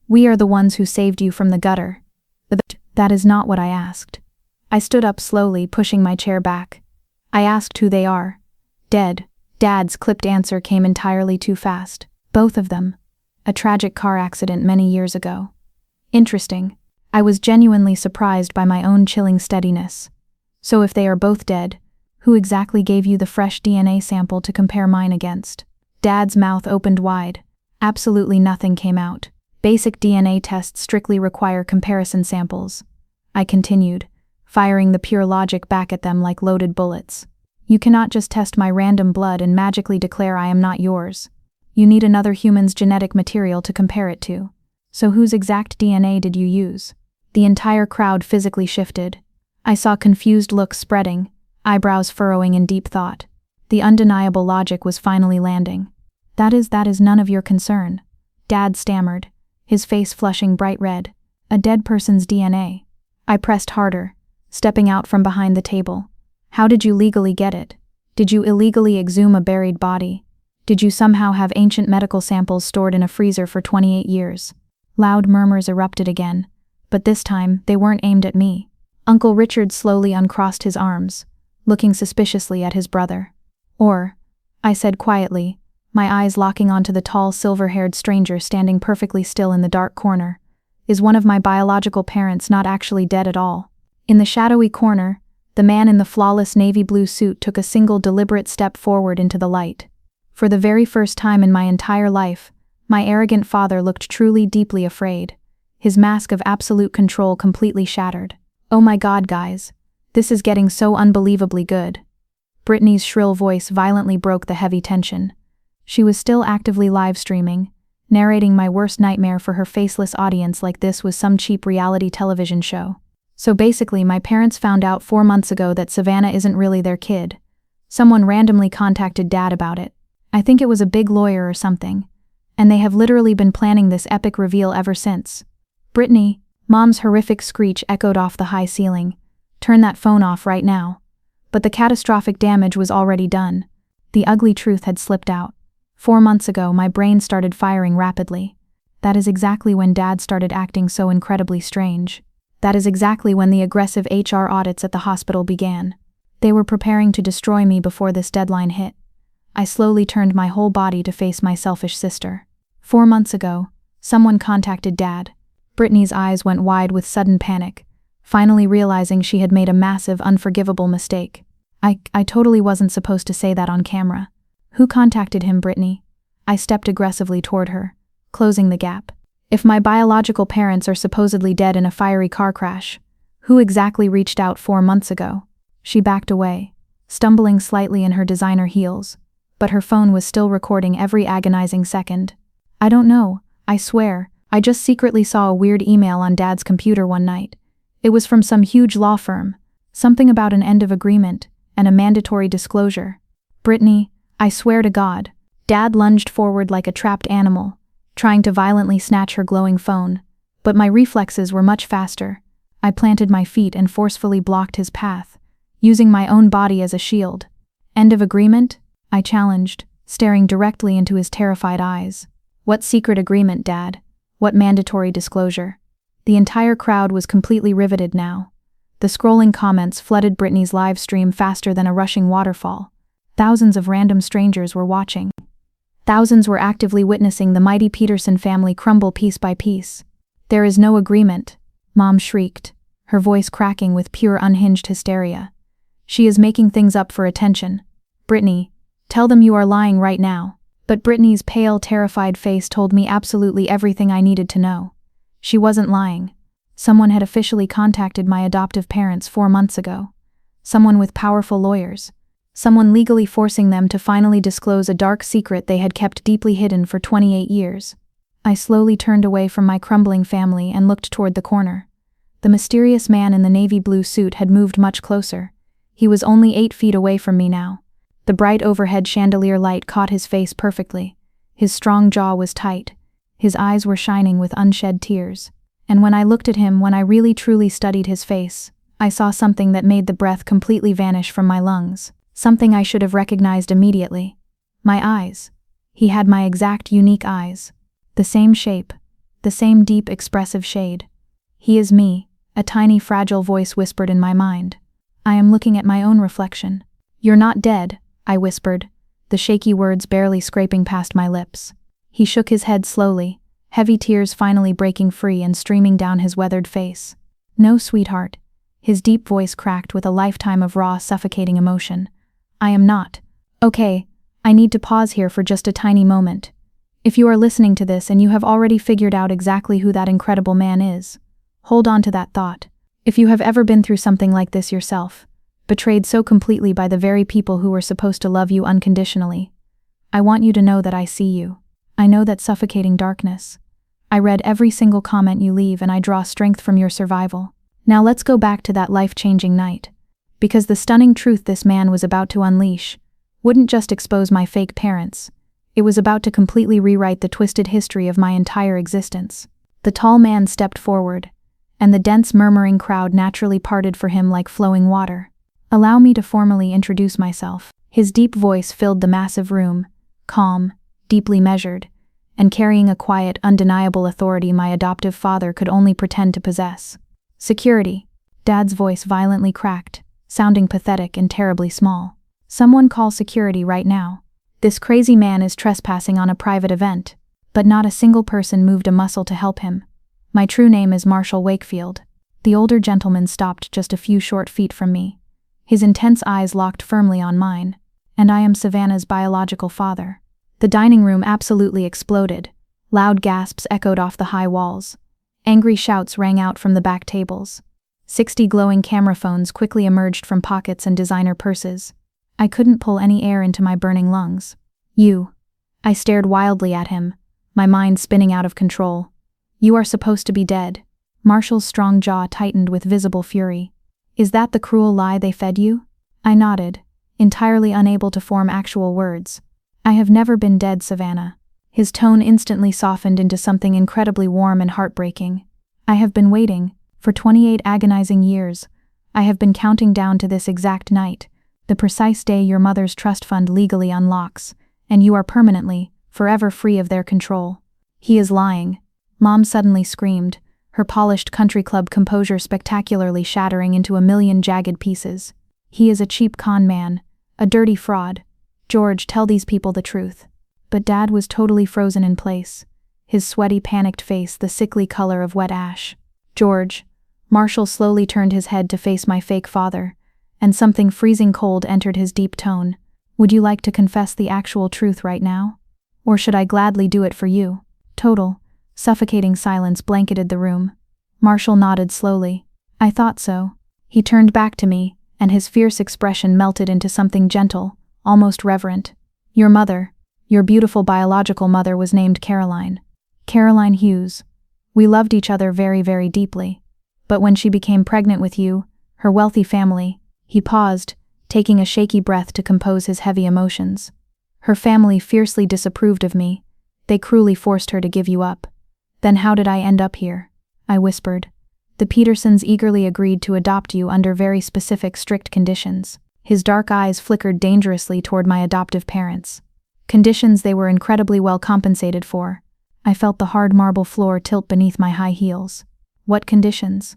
We are the ones who saved you from the gutter. That is not what I asked. I stood up slowly, pushing my chair back. I asked who they are. Dead. Dad's clipped answer came entirely too fast. Both of them. A tragic car accident many years ago. Interesting. I was genuinely surprised by my own chilling steadiness. So if they are both dead, who exactly gave you the fresh DNA sample to compare mine against? Dad's mouth opened wide. Absolutely nothing came out. Basic DNA tests strictly require comparison samples. I continued, firing the pure logic back at them like loaded bullets. You cannot just test my random blood and magically declare I am not yours. You need another human's genetic material to compare it to. So whose exact DNA did you use? The entire crowd physically shifted. I saw confused looks spreading, eyebrows furrowing in deep thought. The undeniable logic was finally landing. That is none of your concern. Dad stammered, his face flushing bright red. A dead person's DNA. I pressed harder, stepping out from behind the table. How did you legally get it? Did you illegally exhume a buried body? Did you somehow have ancient medical samples stored in a freezer for 28 years? Loud murmurs erupted again, but this time they weren't aimed at me. Uncle Richard slowly uncrossed his arms, looking suspiciously at his brother. Or, I said quietly, my eyes locking onto the tall, silver-haired stranger standing perfectly still in the dark corner. Is one of my biological parents not actually dead at all? In the shadowy corner, the man in the flawless navy blue suit took a single deliberate step forward into the light. For the very first time in my entire life, my arrogant father looked truly deeply afraid, his mask of absolute control completely shattered. Oh my God, guys. This is getting so unbelievably good. Brittany's shrill voice violently broke the heavy tension. She was still actively live streaming, narrating my worst nightmare for her faceless audience like this was some cheap reality television show. So basically, my parents found out 4 months ago that Savannah isn't really their kid. Someone randomly contacted Dad about it. I think it was a big lawyer or something. And they have literally been planning this epic reveal ever since. Brittany, Mom's horrific screech echoed off the high ceiling. Turn that phone off right now. But the catastrophic damage was already done. The ugly truth had slipped out. 4 months ago, my brain started firing rapidly. That is exactly when Dad started acting so incredibly strange. That is exactly when the aggressive HR audits at the hospital began. They were preparing to destroy me before this deadline hit. I slowly turned my whole body to face my selfish sister. 4 months ago, someone contacted Dad. Brittany's eyes went wide with sudden panic, finally realizing she had made a massive, unforgivable mistake. I totally wasn't supposed to say that on camera. Who contacted him, Brittany? I stepped aggressively toward her, closing the gap. If my biological parents are supposedly dead in a fiery car crash, who exactly reached out 4 months ago? She backed away, stumbling slightly in her designer heels, but her phone was still recording every agonizing second. I don't know, I swear, I just secretly saw a weird email on Dad's computer one night. It was from some huge law firm, something about an end of agreement and a mandatory disclosure. Brittany, I swear to God. Dad lunged forward like a trapped animal, trying to violently snatch her glowing phone, but my reflexes were much faster. I planted my feet and forcefully blocked his path, using my own body as a shield. End of agreement? I challenged, staring directly into his terrified eyes. What secret agreement, Dad? What mandatory disclosure? The entire crowd was completely riveted now. The scrolling comments flooded Brittany's live stream faster than a rushing waterfall. Thousands of random strangers were watching. Thousands were actively witnessing the mighty Peterson family crumble piece by piece. There is no agreement, Mom shrieked, her voice cracking with pure unhinged hysteria. She is making things up for attention. Brittany, tell them you are lying right now. But Brittany's pale, terrified face told me absolutely everything I needed to know. She wasn't lying. Someone had officially contacted my adoptive parents 4 months ago. Someone with powerful lawyers. Someone legally forcing them to finally disclose a dark secret they had kept deeply hidden for 28 years. I slowly turned away from my crumbling family and looked toward the corner. The mysterious man in the navy blue suit had moved much closer. He was only 8 feet away from me now. The bright overhead chandelier light caught his face perfectly. His strong jaw was tight. His eyes were shining with unshed tears. And when I looked at him, when I really truly studied his face, I saw something that made the breath completely vanish from my lungs. Something I should have recognized immediately. My eyes. He had my exact unique eyes. The same shape. The same deep expressive shade. He is me, a tiny fragile voice whispered in my mind. I am looking at my own reflection. You're not dead, I whispered, the shaky words barely scraping past my lips. He shook his head slowly, heavy tears finally breaking free and streaming down his weathered face. No, sweetheart. His deep voice cracked with a lifetime of raw, suffocating emotion. I am not. Okay, I need to pause here for just a tiny moment. If you are listening to this and you have already figured out exactly who that incredible man is, hold on to that thought. If you have ever been through something like this yourself, betrayed so completely by the very people who were supposed to love you unconditionally, I want you to know that I see you. I know that suffocating darkness. I read every single comment you leave and I draw strength from your survival. Now let's go back to that life-changing night. Because the stunning truth this man was about to unleash wouldn't just expose my fake parents. It was about to completely rewrite the twisted history of my entire existence. The tall man stepped forward, and the dense murmuring crowd naturally parted for him like flowing water. Allow me to formally introduce myself. His deep voice filled the massive room, calm, deeply measured, and carrying a quiet, undeniable authority my adoptive father could only pretend to possess. Security. Dad's voice violently cracked, sounding pathetic and terribly small. Someone call security right now. This crazy man is trespassing on a private event, but not a single person moved a muscle to help him. My true name is Marshall Wakefield. The older gentleman stopped just a few short feet from me. His intense eyes locked firmly on mine, and I am Savannah's biological father. The dining room absolutely exploded. Loud gasps echoed off the high walls. Angry shouts rang out from the back tables. 60 glowing camera phones quickly emerged from pockets and designer purses. I couldn't pull any air into my burning lungs. You. I stared wildly at him, my mind spinning out of control. You are supposed to be dead. Marshall's strong jaw tightened with visible fury. Is that the cruel lie they fed you? I nodded, entirely unable to form actual words. I have never been dead, Savannah. His tone instantly softened into something incredibly warm and heartbreaking. I have been waiting, for 28 agonizing years. I have been counting down to this exact night, the precise day your mother's trust fund legally unlocks, and you are permanently, forever free of their control. He is lying. Mom suddenly screamed, her polished country club composure spectacularly shattering into a million jagged pieces. He is a cheap con man, a dirty fraud. George, tell these people the truth. But Dad was totally frozen in place, his sweaty, panicked face the sickly color of wet ash. George. Marshall slowly turned his head to face my fake father, and something freezing cold entered his deep tone. Would you like to confess the actual truth right now? Or should I gladly do it for you? Total, suffocating silence blanketed the room. Marshall nodded slowly. I thought so. He turned back to me, and his fierce expression melted into something gentle, almost reverent. Your mother, your beautiful biological mother, was named Caroline. Caroline Hughes. We loved each other very, very deeply. But when she became pregnant with you, her wealthy family, he paused, taking a shaky breath to compose his heavy emotions. Her family fiercely disapproved of me. They cruelly forced her to give you up. Then how did I end up here? I whispered. The Petersons eagerly agreed to adopt you under very specific, strict conditions. His dark eyes flickered dangerously toward my adoptive parents. Conditions they were incredibly well compensated for. I felt the hard marble floor tilt beneath my high heels. What conditions?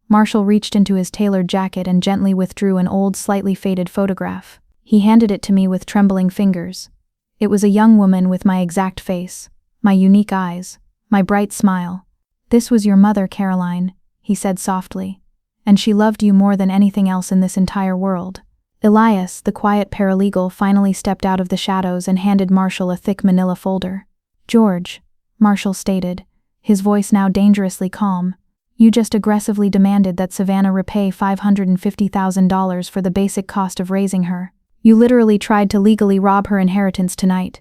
Marshall reached into his tailored jacket and gently withdrew an old, slightly faded photograph. He handed it to me with trembling fingers. It was a young woman with my exact face, my unique eyes, my bright smile. This was your mother, Caroline, he said softly. And she loved you more than anything else in this entire world. Elias, the quiet paralegal, finally stepped out of the shadows and handed Marshall a thick manila folder. George, Marshall stated, his voice now dangerously calm, you just aggressively demanded that Savannah repay $550,000 for the basic cost of raising her. You literally tried to legally rob her inheritance tonight.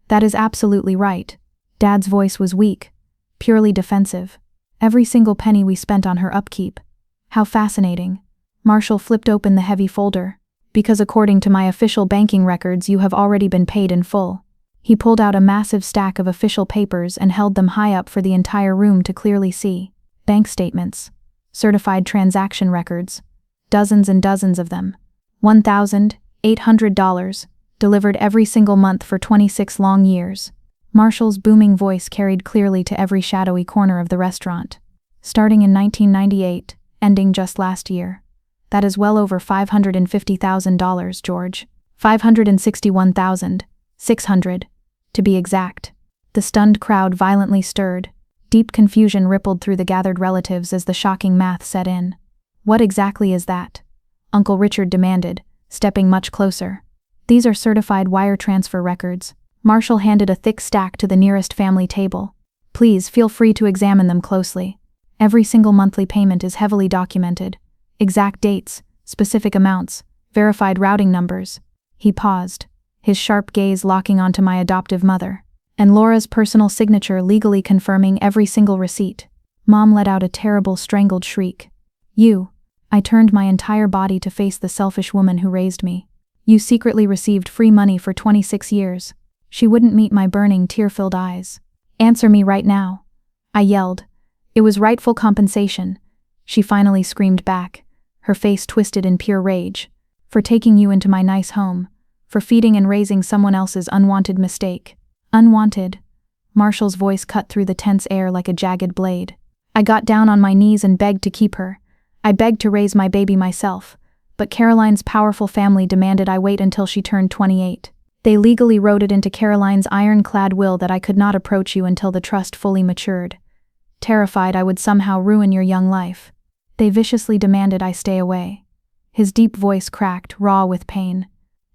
That is absolutely right. Dad's voice was weak, purely defensive. Every single penny we spent on her upkeep. How fascinating. Marshall flipped open the heavy folder. Because according to my official banking records, you have already been paid in full. He pulled out a massive stack of official papers and held them high up for the entire room to clearly see. Bank statements. Certified transaction records. Dozens and dozens of them. $1,800. Delivered every single month for 26 long years. Marshall's booming voice carried clearly to every shadowy corner of the restaurant. Starting in 1998, ending just last year. That is well over $550,000, George. $561,600, to be exact. The stunned crowd violently stirred. Deep confusion rippled through the gathered relatives as the shocking math set in. What exactly is that? Uncle Richard demanded, stepping much closer. These are certified wire transfer records. Marshall handed a thick stack to the nearest family table. Please feel free to examine them closely. Every single monthly payment is heavily documented. Exact dates, specific amounts, verified routing numbers. He paused, his sharp gaze locking onto my adoptive mother, and Laura's personal signature legally confirming every single receipt. Mom let out a terrible strangled shriek. You. I turned my entire body to face the selfish woman who raised me. You secretly received free money for 26 years. She wouldn't meet my burning, tear-filled eyes. Answer me right now. I yelled. It was rightful compensation. She finally screamed back, her face twisted in pure rage. For taking you into my nice home. For feeding and raising someone else's unwanted mistake. Unwanted. Marshall's voice cut through the tense air like a jagged blade. I got down on my knees and begged to keep her. I begged to raise my baby myself. But Caroline's powerful family demanded I wait until she turned 28. They legally wrote it into Caroline's ironclad will that I could not approach you until the trust fully matured. Terrified I would somehow ruin your young life. They viciously demanded I stay away. His deep voice cracked, raw with pain.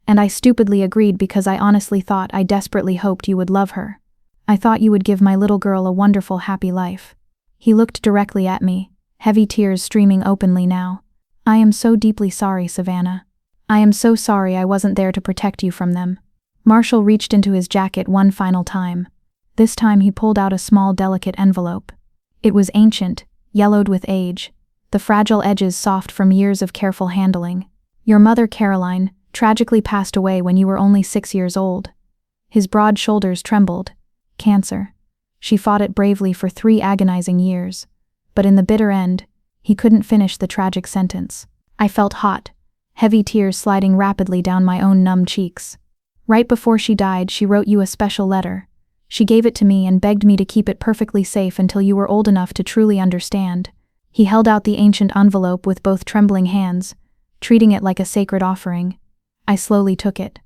And I stupidly agreed because I honestly thought, I desperately hoped you would love her. I thought you would give my little girl a wonderful, happy life. He looked directly at me, heavy tears streaming openly now. I am so deeply sorry, Savannah. I am so sorry I wasn't there to protect you from them. Marshall reached into his jacket one final time. This time he pulled out a small, delicate envelope. It was ancient, yellowed with age, the fragile edges soft from years of careful handling. Your mother, Caroline, tragically passed away when you were only 6 years old. His broad shoulders trembled. Cancer. She fought it bravely for 3 agonizing years. But in the bitter end, he couldn't finish the tragic sentence. I felt hot, heavy tears sliding rapidly down my own numb cheeks. Right before she died, she wrote you a special letter. She gave it to me and begged me to keep it perfectly safe until you were old enough to truly understand. He held out the ancient envelope with both trembling hands, treating it like a sacred offering. I slowly took it.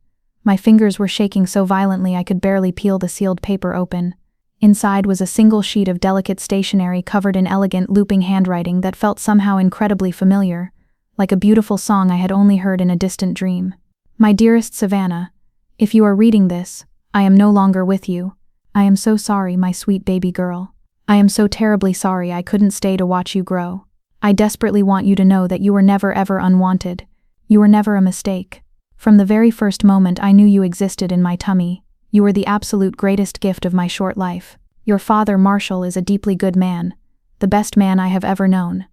My fingers were shaking so violently I could barely peel the sealed paper open. Inside was a single sheet of delicate stationery covered in elegant, looping handwriting that felt somehow incredibly familiar, like a beautiful song I had only heard in a distant dream. My dearest Savannah, if you are reading this, I am no longer with you. I am so sorry, my sweet baby girl. I am so terribly sorry I couldn't stay to watch you grow. I desperately want you to know that you were never ever unwanted. You were never a mistake. From the very first moment I knew you existed in my tummy, you were the absolute greatest gift of my short life. Your father, Marshall, is a deeply good man, the best man I have ever known.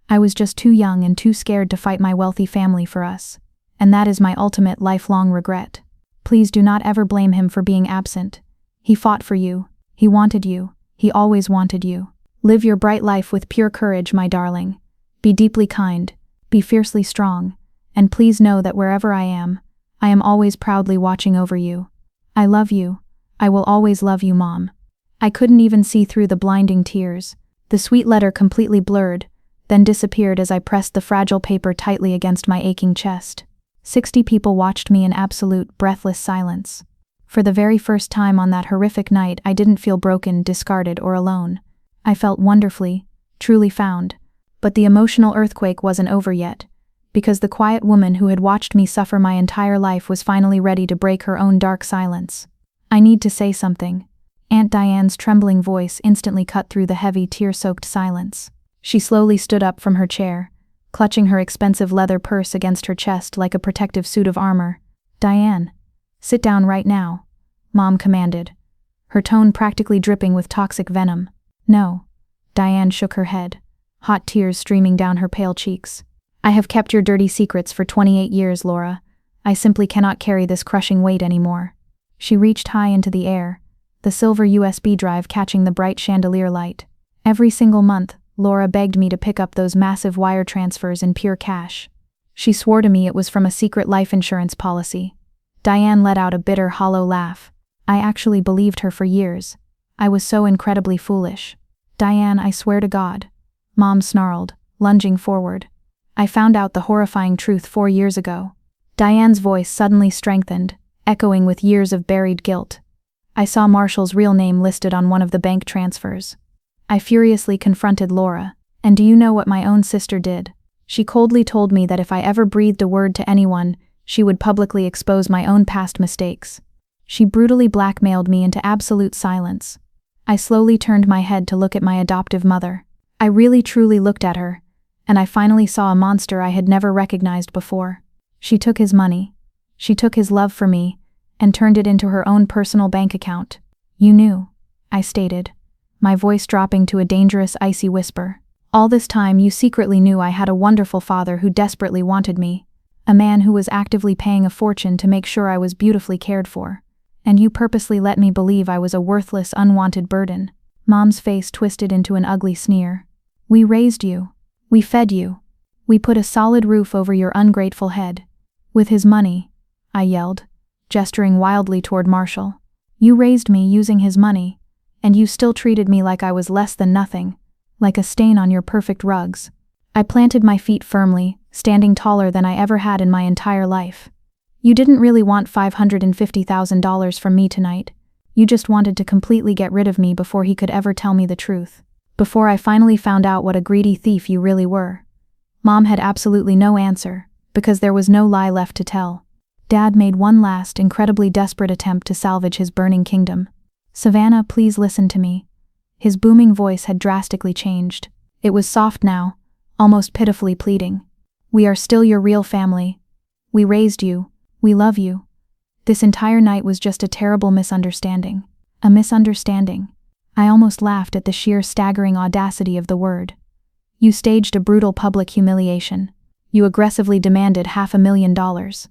I was just too young and too scared to fight my wealthy family for us, and that is my ultimate lifelong regret. Please do not ever blame him for being absent. He fought for you. He wanted you. He always wanted you. Live your bright life with pure courage, my darling. Be deeply kind. Be fiercely strong. And please know that wherever I am always proudly watching over you. I love you. I will always love you, Mom. I couldn't even see through the blinding tears. The sweet letter completely blurred, then disappeared as I pressed the fragile paper tightly against my aching chest. 60 people watched me in absolute, breathless silence. For the very first time on that horrific night, I didn't feel broken, discarded, or alone. I felt wonderfully, truly found. But the emotional earthquake wasn't over yet, because the quiet woman who had watched me suffer my entire life was finally ready to break her own dark silence. I need to say something. Aunt Diane's trembling voice instantly cut through the heavy, tear-soaked silence. She slowly stood up from her chair, clutching her expensive leather purse against her chest like a protective suit of armor. Diane, sit down right now, Mom commanded, her tone practically dripping with toxic venom. No. Diane shook her head, hot tears streaming down her pale cheeks. I have kept your dirty secrets for 28 years, Laura. I simply cannot carry this crushing weight anymore. She reached high into the air, the silver USB drive catching the bright chandelier light. Every single month, Laura begged me to pick up those massive wire transfers in pure cash. She swore to me it was from a secret life insurance policy. Diane let out a bitter, hollow laugh. I actually believed her for years. I was so incredibly foolish. Diane, I swear to God. Mom snarled, lunging forward. I found out the horrifying truth 4 years ago. Diane's voice suddenly strengthened, echoing with years of buried guilt. I saw Marshall's real name listed on one of the bank transfers. I furiously confronted Laura, and do you know what my own sister did? She coldly told me that if I ever breathed a word to anyone, she would publicly expose my own past mistakes. She brutally blackmailed me into absolute silence. I slowly turned my head to look at my adoptive mother. I really truly looked at her, and I finally saw a monster I had never recognized before. She took his money. She took his love for me, and turned it into her own personal bank account. You knew, I stated, my voice dropping to a dangerous, icy whisper. All this time you secretly knew I had a wonderful father who desperately wanted me, a man who was actively paying a fortune to make sure I was beautifully cared for. And you purposely let me believe I was a worthless, unwanted burden. Mom's face twisted into an ugly sneer. We raised you. We fed you. We put a solid roof over your ungrateful head. With his money, I yelled, gesturing wildly toward Marshall. You raised me using his money, and you still treated me like I was less than nothing, like a stain on your perfect rugs. I planted my feet firmly, standing taller than I ever had in my entire life. You didn't really want $550,000 from me tonight. You just wanted to completely get rid of me before he could ever tell me the truth. Before I finally found out what a greedy thief you really were. Mom had absolutely no answer, because there was no lie left to tell. Dad made one last, incredibly desperate attempt to salvage his burning kingdom. Savannah, please listen to me. His booming voice had drastically changed. It was soft now, almost pitifully pleading. We are still your real family. We raised you. We love you. This entire night was just a terrible misunderstanding. A misunderstanding. I almost laughed at the sheer staggering audacity of the word. You staged a brutal public humiliation. You aggressively demanded $500,000.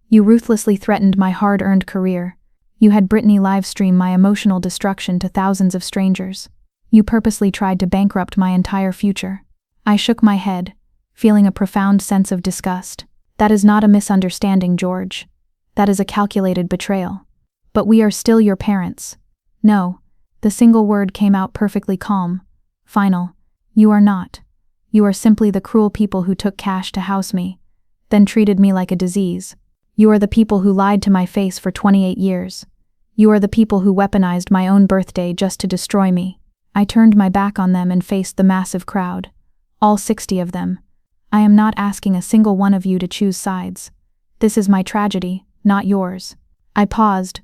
You ruthlessly threatened my hard-earned career. You had Brittany livestream my emotional destruction to thousands of strangers. You purposely tried to bankrupt my entire future. I shook my head, feeling a profound sense of disgust. That is not a misunderstanding, George. That is a calculated betrayal. But we are still your parents. No, the single word came out perfectly calm. Final. You are not. You are simply the cruel people who took cash to house me, then treated me like a disease. You are the people who lied to my face for 28 years. You are the people who weaponized my own birthday just to destroy me. I turned my back on them and faced the massive crowd. All 60 of them. I am not asking a single one of you to choose sides. This is my tragedy, not yours. I paused,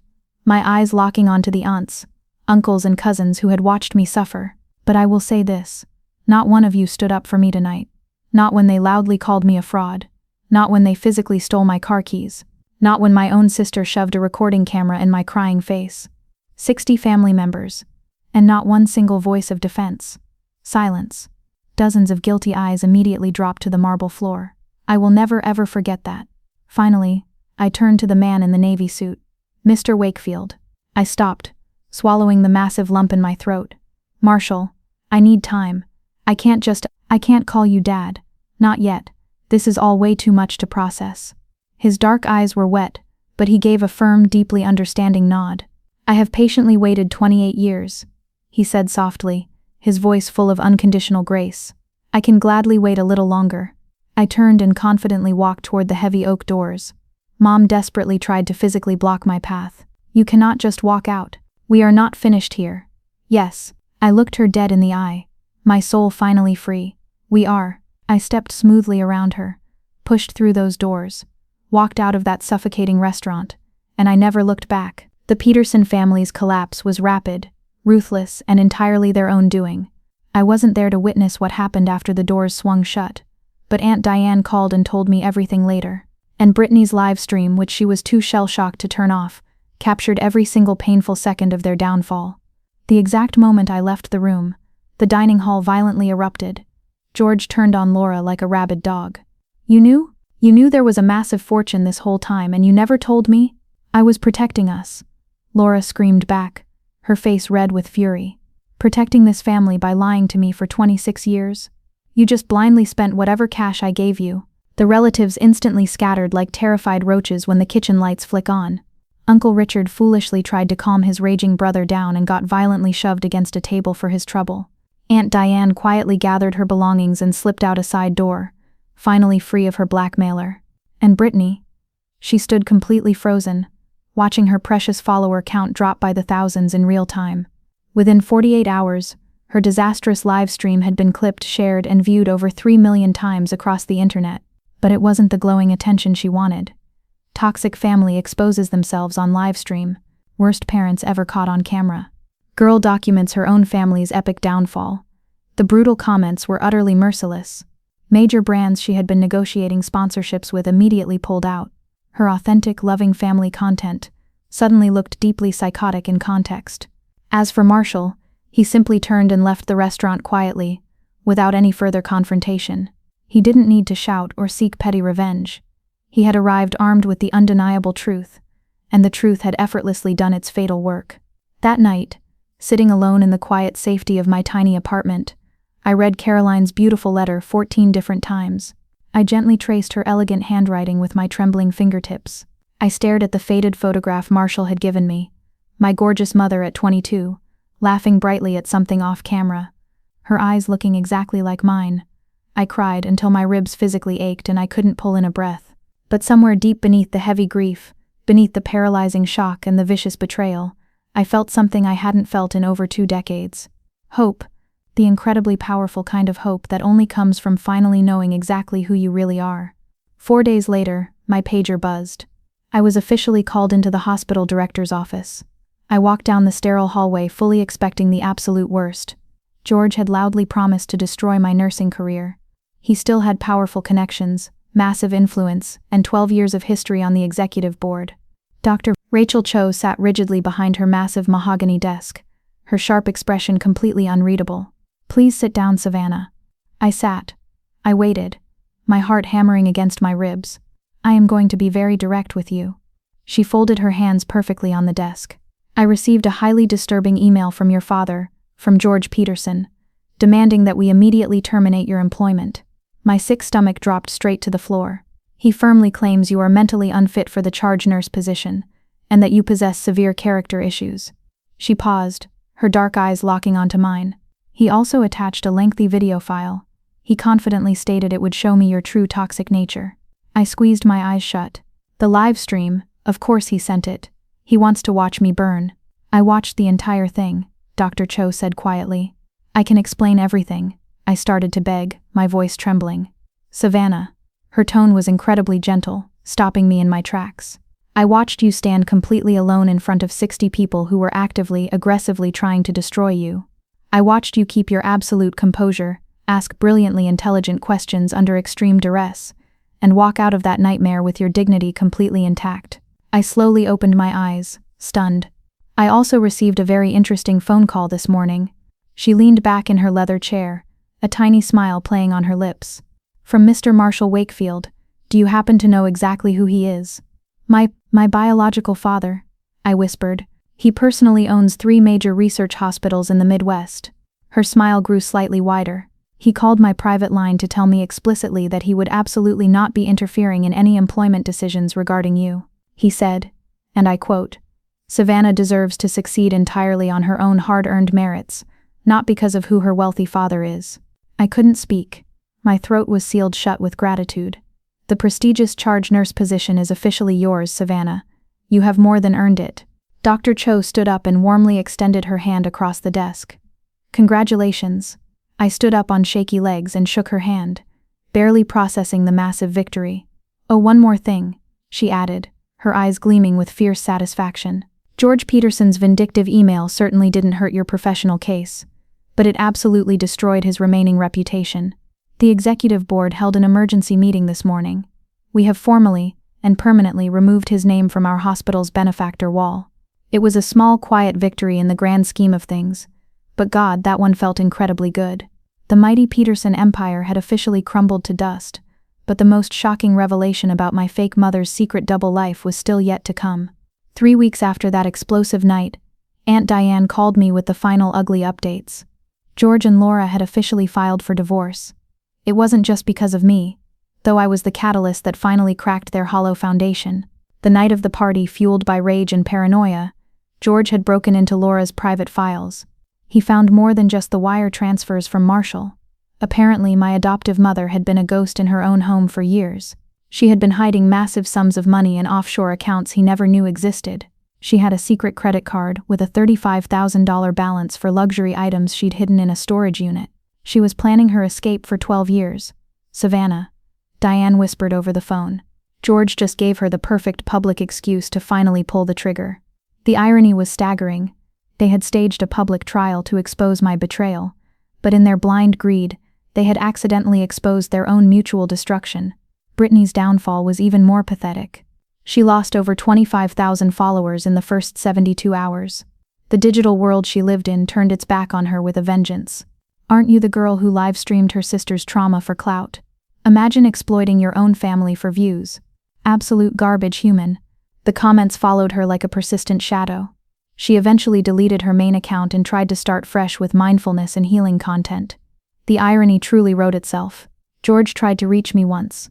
my eyes locking onto the aunts, uncles and cousins who had watched me suffer. But I will say this, not one of you stood up for me tonight. Not when they loudly called me a fraud. Not when they physically stole my car keys. Not when my own sister shoved a recording camera in my crying face. 60 family members. And not one single voice of defense. Silence. Dozens of guilty eyes immediately dropped to the marble floor. I will never ever forget that. Finally, I turned to the man in the navy suit. Mr. Wakefield. I stopped, swallowing the massive lump in my throat. Marshall, I need time. I can't call you Dad. Not yet. This is all way too much to process. His dark eyes were wet, but he gave a firm, deeply understanding nod. I have patiently waited 28 years, he said softly, his voice full of unconditional grace. I can gladly wait a little longer. I turned and confidently walked toward the heavy oak doors. Mom desperately tried to physically block my path. You cannot just walk out. We are not finished here. Yes. I looked her dead in the eye, my soul finally free. We are. I stepped smoothly around her, pushed through those doors, walked out of that suffocating restaurant, and I never looked back. The Peterson family's collapse was rapid, ruthless, and entirely their own doing. I wasn't there to witness what happened after the doors swung shut, but Aunt Diane called and told me everything later. And Brittany's live stream, which she was too shell-shocked to turn off, captured every single painful second of their downfall. The exact moment I left the room, the dining hall violently erupted. George turned on Laura like a rabid dog. You knew? You knew there was a massive fortune this whole time and you never told me? I was protecting us. Laura screamed back, her face red with fury. Protecting this family by lying to me for 26 years? You just blindly spent whatever cash I gave you. The relatives instantly scattered like terrified roaches when the kitchen lights flick on. Uncle Richard foolishly tried to calm his raging brother down and got violently shoved against a table for his trouble. Aunt Diane quietly gathered her belongings and slipped out a side door, finally free of her blackmailer. And Brittany? She stood completely frozen, watching her precious follower count drop by the thousands in real time. Within 48 hours, her disastrous live stream had been clipped, shared, and viewed over 3 million times across the internet. But it wasn't the glowing attention she wanted. Toxic family exposes themselves on live stream. Worst parents ever caught on camera. Girl documents her own family's epic downfall. The brutal comments were utterly merciless. Major brands she had been negotiating sponsorships with immediately pulled out. Her authentic, loving family content suddenly looked deeply psychotic in context. As for Marshall, he simply turned and left the restaurant quietly, without any further confrontation. He didn't need to shout or seek petty revenge. He had arrived armed with the undeniable truth, and the truth had effortlessly done its fatal work. That night, sitting alone in the quiet safety of my tiny apartment, I read Caroline's beautiful letter 14 different times. I gently traced her elegant handwriting with my trembling fingertips. I stared at the faded photograph Marshall had given me, my gorgeous mother at 22, laughing brightly at something off camera, her eyes looking exactly like mine. I cried until my ribs physically ached and I couldn't pull in a breath. But somewhere deep beneath the heavy grief, beneath the paralyzing shock and the vicious betrayal, I felt something I hadn't felt in over 2 decades. Hope, the incredibly powerful kind of hope that only comes from finally knowing exactly who you really are. 4 days later, my pager buzzed. I was officially called into the hospital director's office. I walked down the sterile hallway fully expecting the absolute worst. George had loudly promised to destroy my nursing career. He still had powerful connections, massive influence, and 12 years of history on the executive board. Dr. Rachel Cho sat rigidly behind her massive mahogany desk, her sharp expression completely unreadable. Please sit down, Savannah. I sat. I waited, my heart hammering against my ribs. I am going to be very direct with you. She folded her hands perfectly on the desk. I received a highly disturbing email from your father, from George Peterson, demanding that we immediately terminate your employment. My sick stomach dropped straight to the floor. He firmly claims you are mentally unfit for the charge nurse position, and that you possess severe character issues. She paused, her dark eyes locking onto mine. He also attached a lengthy video file. He confidently stated it would show me your true toxic nature. I squeezed my eyes shut. The live stream, of course he sent it. He wants to watch me burn. I watched the entire thing, Dr. Cho said quietly. I can explain everything. I started to beg, my voice trembling. Savannah. Her tone was incredibly gentle, stopping me in my tracks. I watched you stand completely alone in front of 60 people who were actively, aggressively trying to destroy you. I watched you keep your absolute composure, ask brilliantly intelligent questions under extreme duress, and walk out of that nightmare with your dignity completely intact. I slowly opened my eyes, stunned. I also received a very interesting phone call this morning. She leaned back in her leather chair, a tiny smile playing on her lips. From Mr. Marshall Wakefield. Do you happen to know exactly who he is? My biological father, I whispered. He personally owns 3 major research hospitals in the Midwest. Her smile grew slightly wider. He called my private line to tell me explicitly that he would absolutely not be interfering in any employment decisions regarding you. He said, and I quote, "Savannah deserves to succeed entirely on her own hard-earned merits, not because of who her wealthy father is." I couldn't speak. My throat was sealed shut with gratitude. "The prestigious charge nurse position is officially yours, Savannah. You have more than earned it." Dr. Cho stood up and warmly extended her hand across the desk. "Congratulations." I stood up on shaky legs and shook her hand, barely processing the massive victory. "Oh, one more thing," she added, her eyes gleaming with fierce satisfaction. "George Peterson's vindictive email certainly didn't hurt your professional case, but it absolutely destroyed his remaining reputation. The executive board held an emergency meeting this morning. We have formally and permanently removed his name from our hospital's benefactor wall. It was a small, quiet victory in the grand scheme of things, but God, that one felt incredibly good. The mighty Peterson empire had officially crumbled to dust, but the most shocking revelation about my fake mother's secret double life was still yet to come. 3 weeks after that explosive night, Aunt Diane called me with the final ugly updates. George and Laura had officially filed for divorce. It wasn't just because of me, though I was the catalyst that finally cracked their hollow foundation. The night of the party, fueled by rage and paranoia, George had broken into Laura's private files. He found more than just the wire transfers from Marshall. Apparently, my adoptive mother had been a ghost in her own home for years. She had been hiding massive sums of money in offshore accounts he never knew existed. She had a secret credit card with a $35,000 balance for luxury items she'd hidden in a storage unit. She was planning her escape for 12 years. "Savannah," Diane whispered over the phone. George just gave her the perfect public excuse to finally pull the trigger. The irony was staggering. They had staged a public trial to expose my betrayal, but in their blind greed, they had accidentally exposed their own mutual destruction. Brittany's downfall was even more pathetic. She lost over 25,000 followers in the first 72 hours. The digital world she lived in turned its back on her with a vengeance. "Aren't you the girl who live-streamed her sister's trauma for clout? Imagine exploiting your own family for views. Absolute garbage human." The comments followed her like a persistent shadow. She eventually deleted her main account and tried to start fresh with mindfulness and healing content. The irony truly wrote itself. George tried to reach me once.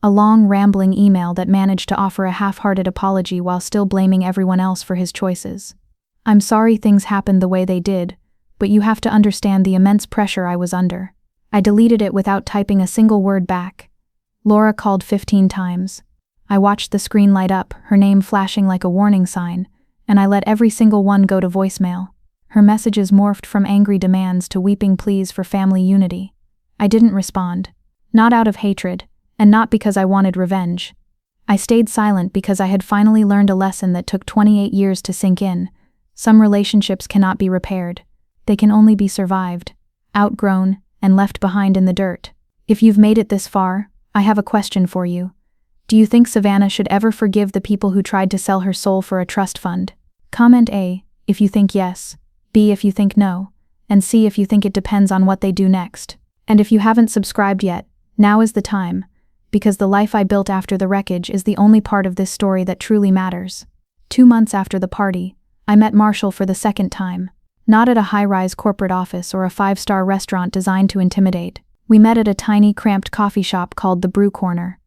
A long, rambling email that managed to offer a half-hearted apology while still blaming everyone else for his choices. "I'm sorry things happened the way they did, but you have to understand the immense pressure I was under." I deleted it without typing a single word back. Laura called 15 times. I watched the screen light up, her name flashing like a warning sign, and I let every single one go to voicemail. Her messages morphed from angry demands to weeping pleas for family unity. I didn't respond. Not out of hatred, and not because I wanted revenge. I stayed silent because I had finally learned a lesson that took 28 years to sink in. Some relationships cannot be repaired. They can only be survived, outgrown, and left behind in the dirt. If you've made it this far, I have a question for you. Do you think Savannah should ever forgive the people who tried to sell her soul for a trust fund? Comment A if you think yes, B if you think no, and C if you think it depends on what they do next. And if you haven't subscribed yet, now is the time, because the life I built after the wreckage is the only part of this story that truly matters. 2 months after the party, I met Marshall for the second time. Not at a high-rise corporate office or a 5-star restaurant designed to intimidate. We met at a tiny, cramped coffee shop called the Brew Corner.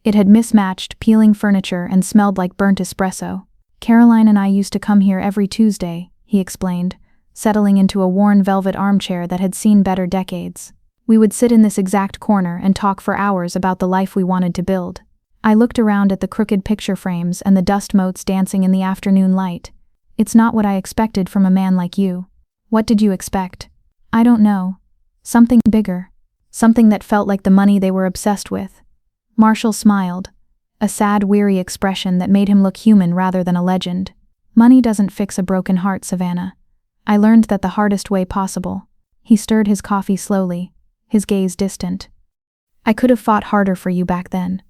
It had mismatched, peeling furniture and smelled like burnt espresso. "Caroline and I used to come here every Tuesday," he explained, settling into a worn velvet armchair that had seen better decades. "We would sit in this exact corner and talk for hours about the life we wanted to build." I looked around at the crooked picture frames and the dust motes dancing in the afternoon light. "It's not what I expected from a man like you." "What did you expect?" "I don't know. Something bigger. Something that felt like the money they were obsessed with." Marshall smiled, a sad, weary expression that made him look human rather than a legend. Money doesn't fix a broken heart, Savannah. I learned that the hardest way possible. He stirred his coffee slowly, his gaze distant. I could have fought harder for you back then.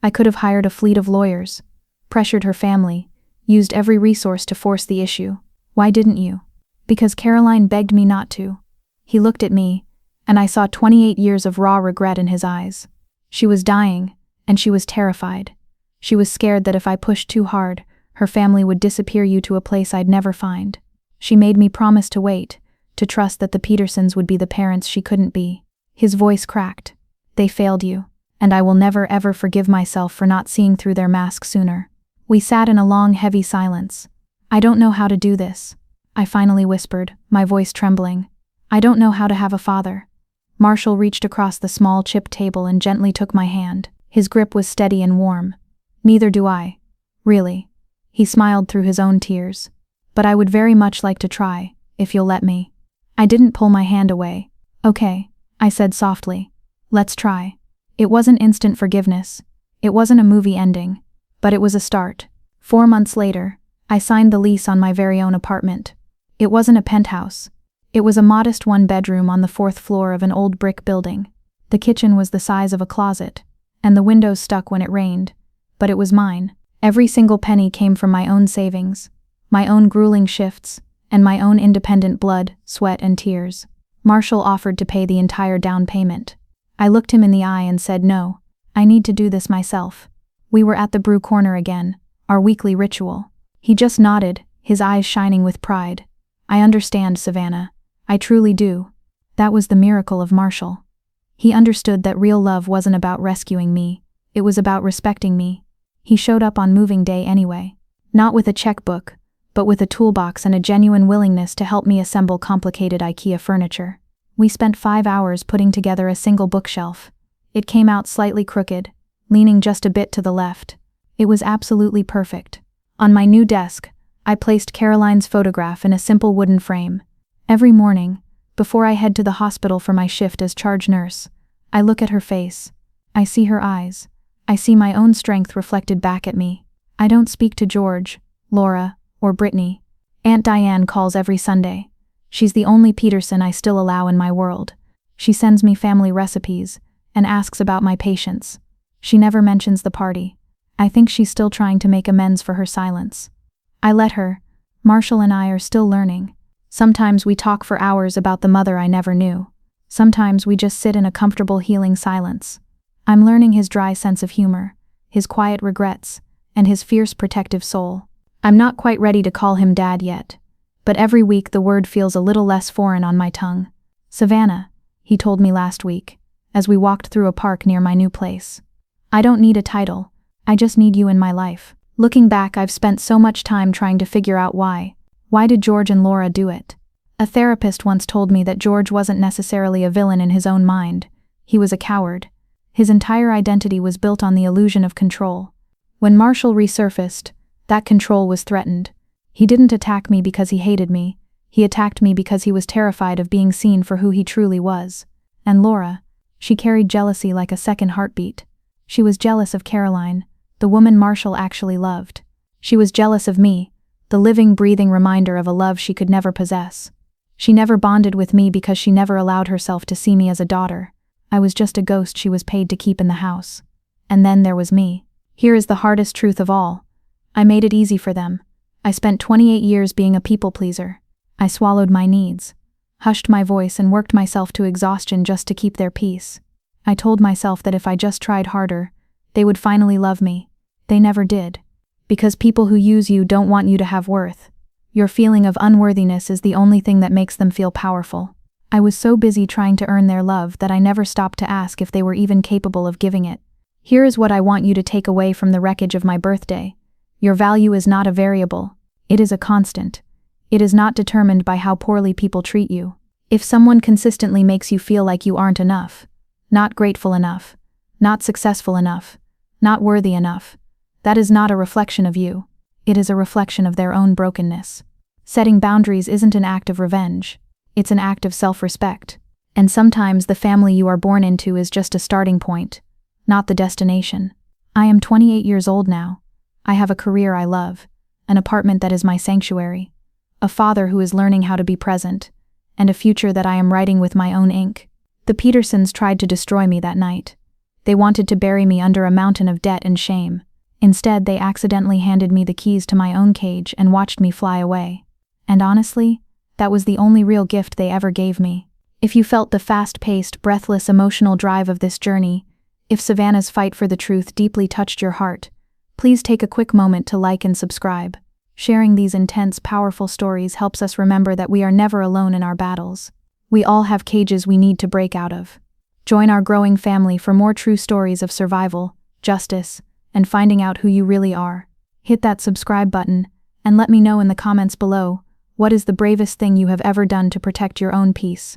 I could have hired a fleet of lawyers, pressured her family, used every resource to force the issue. Why didn't you? Because Caroline begged me not to. He looked at me, and I saw 28 years of raw regret in his eyes. She was dying, and she was terrified. She was scared that if I pushed too hard, her family would disappear you to a place I'd never find. She made me promise to wait, to trust that the Petersons would be the parents she couldn't be. His voice cracked. They failed you, and I will never ever forgive myself for not seeing through their mask sooner. We sat in a long, heavy silence. I don't know how to do this, I finally whispered, my voice trembling. I don't know how to have a father. Marshall reached across the small chipped table and gently took my hand. His grip was steady and warm. Neither do I. Really. He smiled through his own tears. But I would very much like to try, if you'll let me. I didn't pull my hand away. Okay, I said softly. Let's try. It wasn't instant forgiveness. It wasn't a movie ending. But it was a start. 4 months later, I signed the lease on my very own apartment. It wasn't a penthouse. It was a modest one-bedroom on the 4th floor of an old brick building. The kitchen was the size of a closet, and the windows stuck when it rained. But it was mine. Every single penny came from my own savings, my own grueling shifts, and my own independent blood, sweat, and tears. Marshall offered to pay the entire down payment. I looked him in the eye and said no, I need to do this myself. We were at the brew corner again, our weekly ritual. He just nodded, his eyes shining with pride. I understand, Savannah. I truly do. That was the miracle of Marshall. He understood that real love wasn't about rescuing me, it was about respecting me. He showed up on moving day anyway. Not with a checkbook, but with a toolbox and a genuine willingness to help me assemble complicated IKEA furniture. We spent 5 hours putting together a single bookshelf. It came out slightly crooked, leaning just a bit to the left. It was absolutely perfect. On my new desk, I placed Caroline's photograph in a simple wooden frame. Every morning, before I head to the hospital for my shift as charge nurse, I look at her face. I see her eyes. I see my own strength reflected back at me. I don't speak to George, Laura, or Brittany. Aunt Diane calls every Sunday. She's the only Peterson I still allow in my world. She sends me family recipes and asks about my patients. She never mentions the party. I think she's still trying to make amends for her silence. I let her. Marshall and I are still learning. Sometimes we talk for hours about the mother I never knew. Sometimes we just sit in a comfortable, healing silence. I'm learning his dry sense of humor, his quiet regrets, and his fierce protective soul. I'm not quite ready to call him Dad yet, but every week the word feels a little less foreign on my tongue. Savannah, he told me last week, as we walked through a park near my new place. I don't need a title, I just need you in my life. Looking back, I've spent so much time trying to figure out why. Why did George and Laura do it? A therapist once told me that George wasn't necessarily a villain in his own mind. He was a coward. His entire identity was built on the illusion of control. When Marshall resurfaced, that control was threatened. He didn't attack me because he hated me. He attacked me because he was terrified of being seen for who he truly was. And Laura, she carried jealousy like a second heartbeat. She was jealous of Caroline, the woman Marshall actually loved. She was jealous of me, the living, breathing reminder of a love she could never possess. She never bonded with me because she never allowed herself to see me as a daughter. I was just a ghost she was paid to keep in the house. And then there was me. Here is the hardest truth of all. I made it easy for them. I spent 28 years being a people pleaser. I swallowed my needs, hushed my voice, and worked myself to exhaustion just to keep their peace. I told myself that if I just tried harder, they would finally love me. They never did. Because people who use you don't want you to have worth. Your feeling of unworthiness is the only thing that makes them feel powerful. I was so busy trying to earn their love that I never stopped to ask if they were even capable of giving it. Here is what I want you to take away from the wreckage of my birthday. Your value is not a variable. It is a constant. It is not determined by how poorly people treat you. If someone consistently makes you feel like you aren't enough, not grateful enough, not successful enough, not worthy enough, that is not a reflection of you. It is a reflection of their own brokenness. Setting boundaries isn't an act of revenge. It's an act of self-respect. And sometimes the family you are born into is just a starting point, not the destination. I am 28 years old now. I have a career I love, an apartment that is my sanctuary, a father who is learning how to be present, and a future that I am writing with my own ink. The Petersons tried to destroy me that night. They wanted to bury me under a mountain of debt and shame. Instead, they accidentally handed me the keys to my own cage and watched me fly away. And honestly, that was the only real gift they ever gave me. If you felt the fast-paced, breathless, emotional drive of this journey, if Savannah's fight for the truth deeply touched your heart, please take a quick moment to like and subscribe. Sharing these intense, powerful stories helps us remember that we are never alone in our battles. We all have cages we need to break out of. Join our growing family for more true stories of survival, justice, and finding out who you really are. Hit that subscribe button, and let me know in the comments below, what is the bravest thing you have ever done to protect your own peace?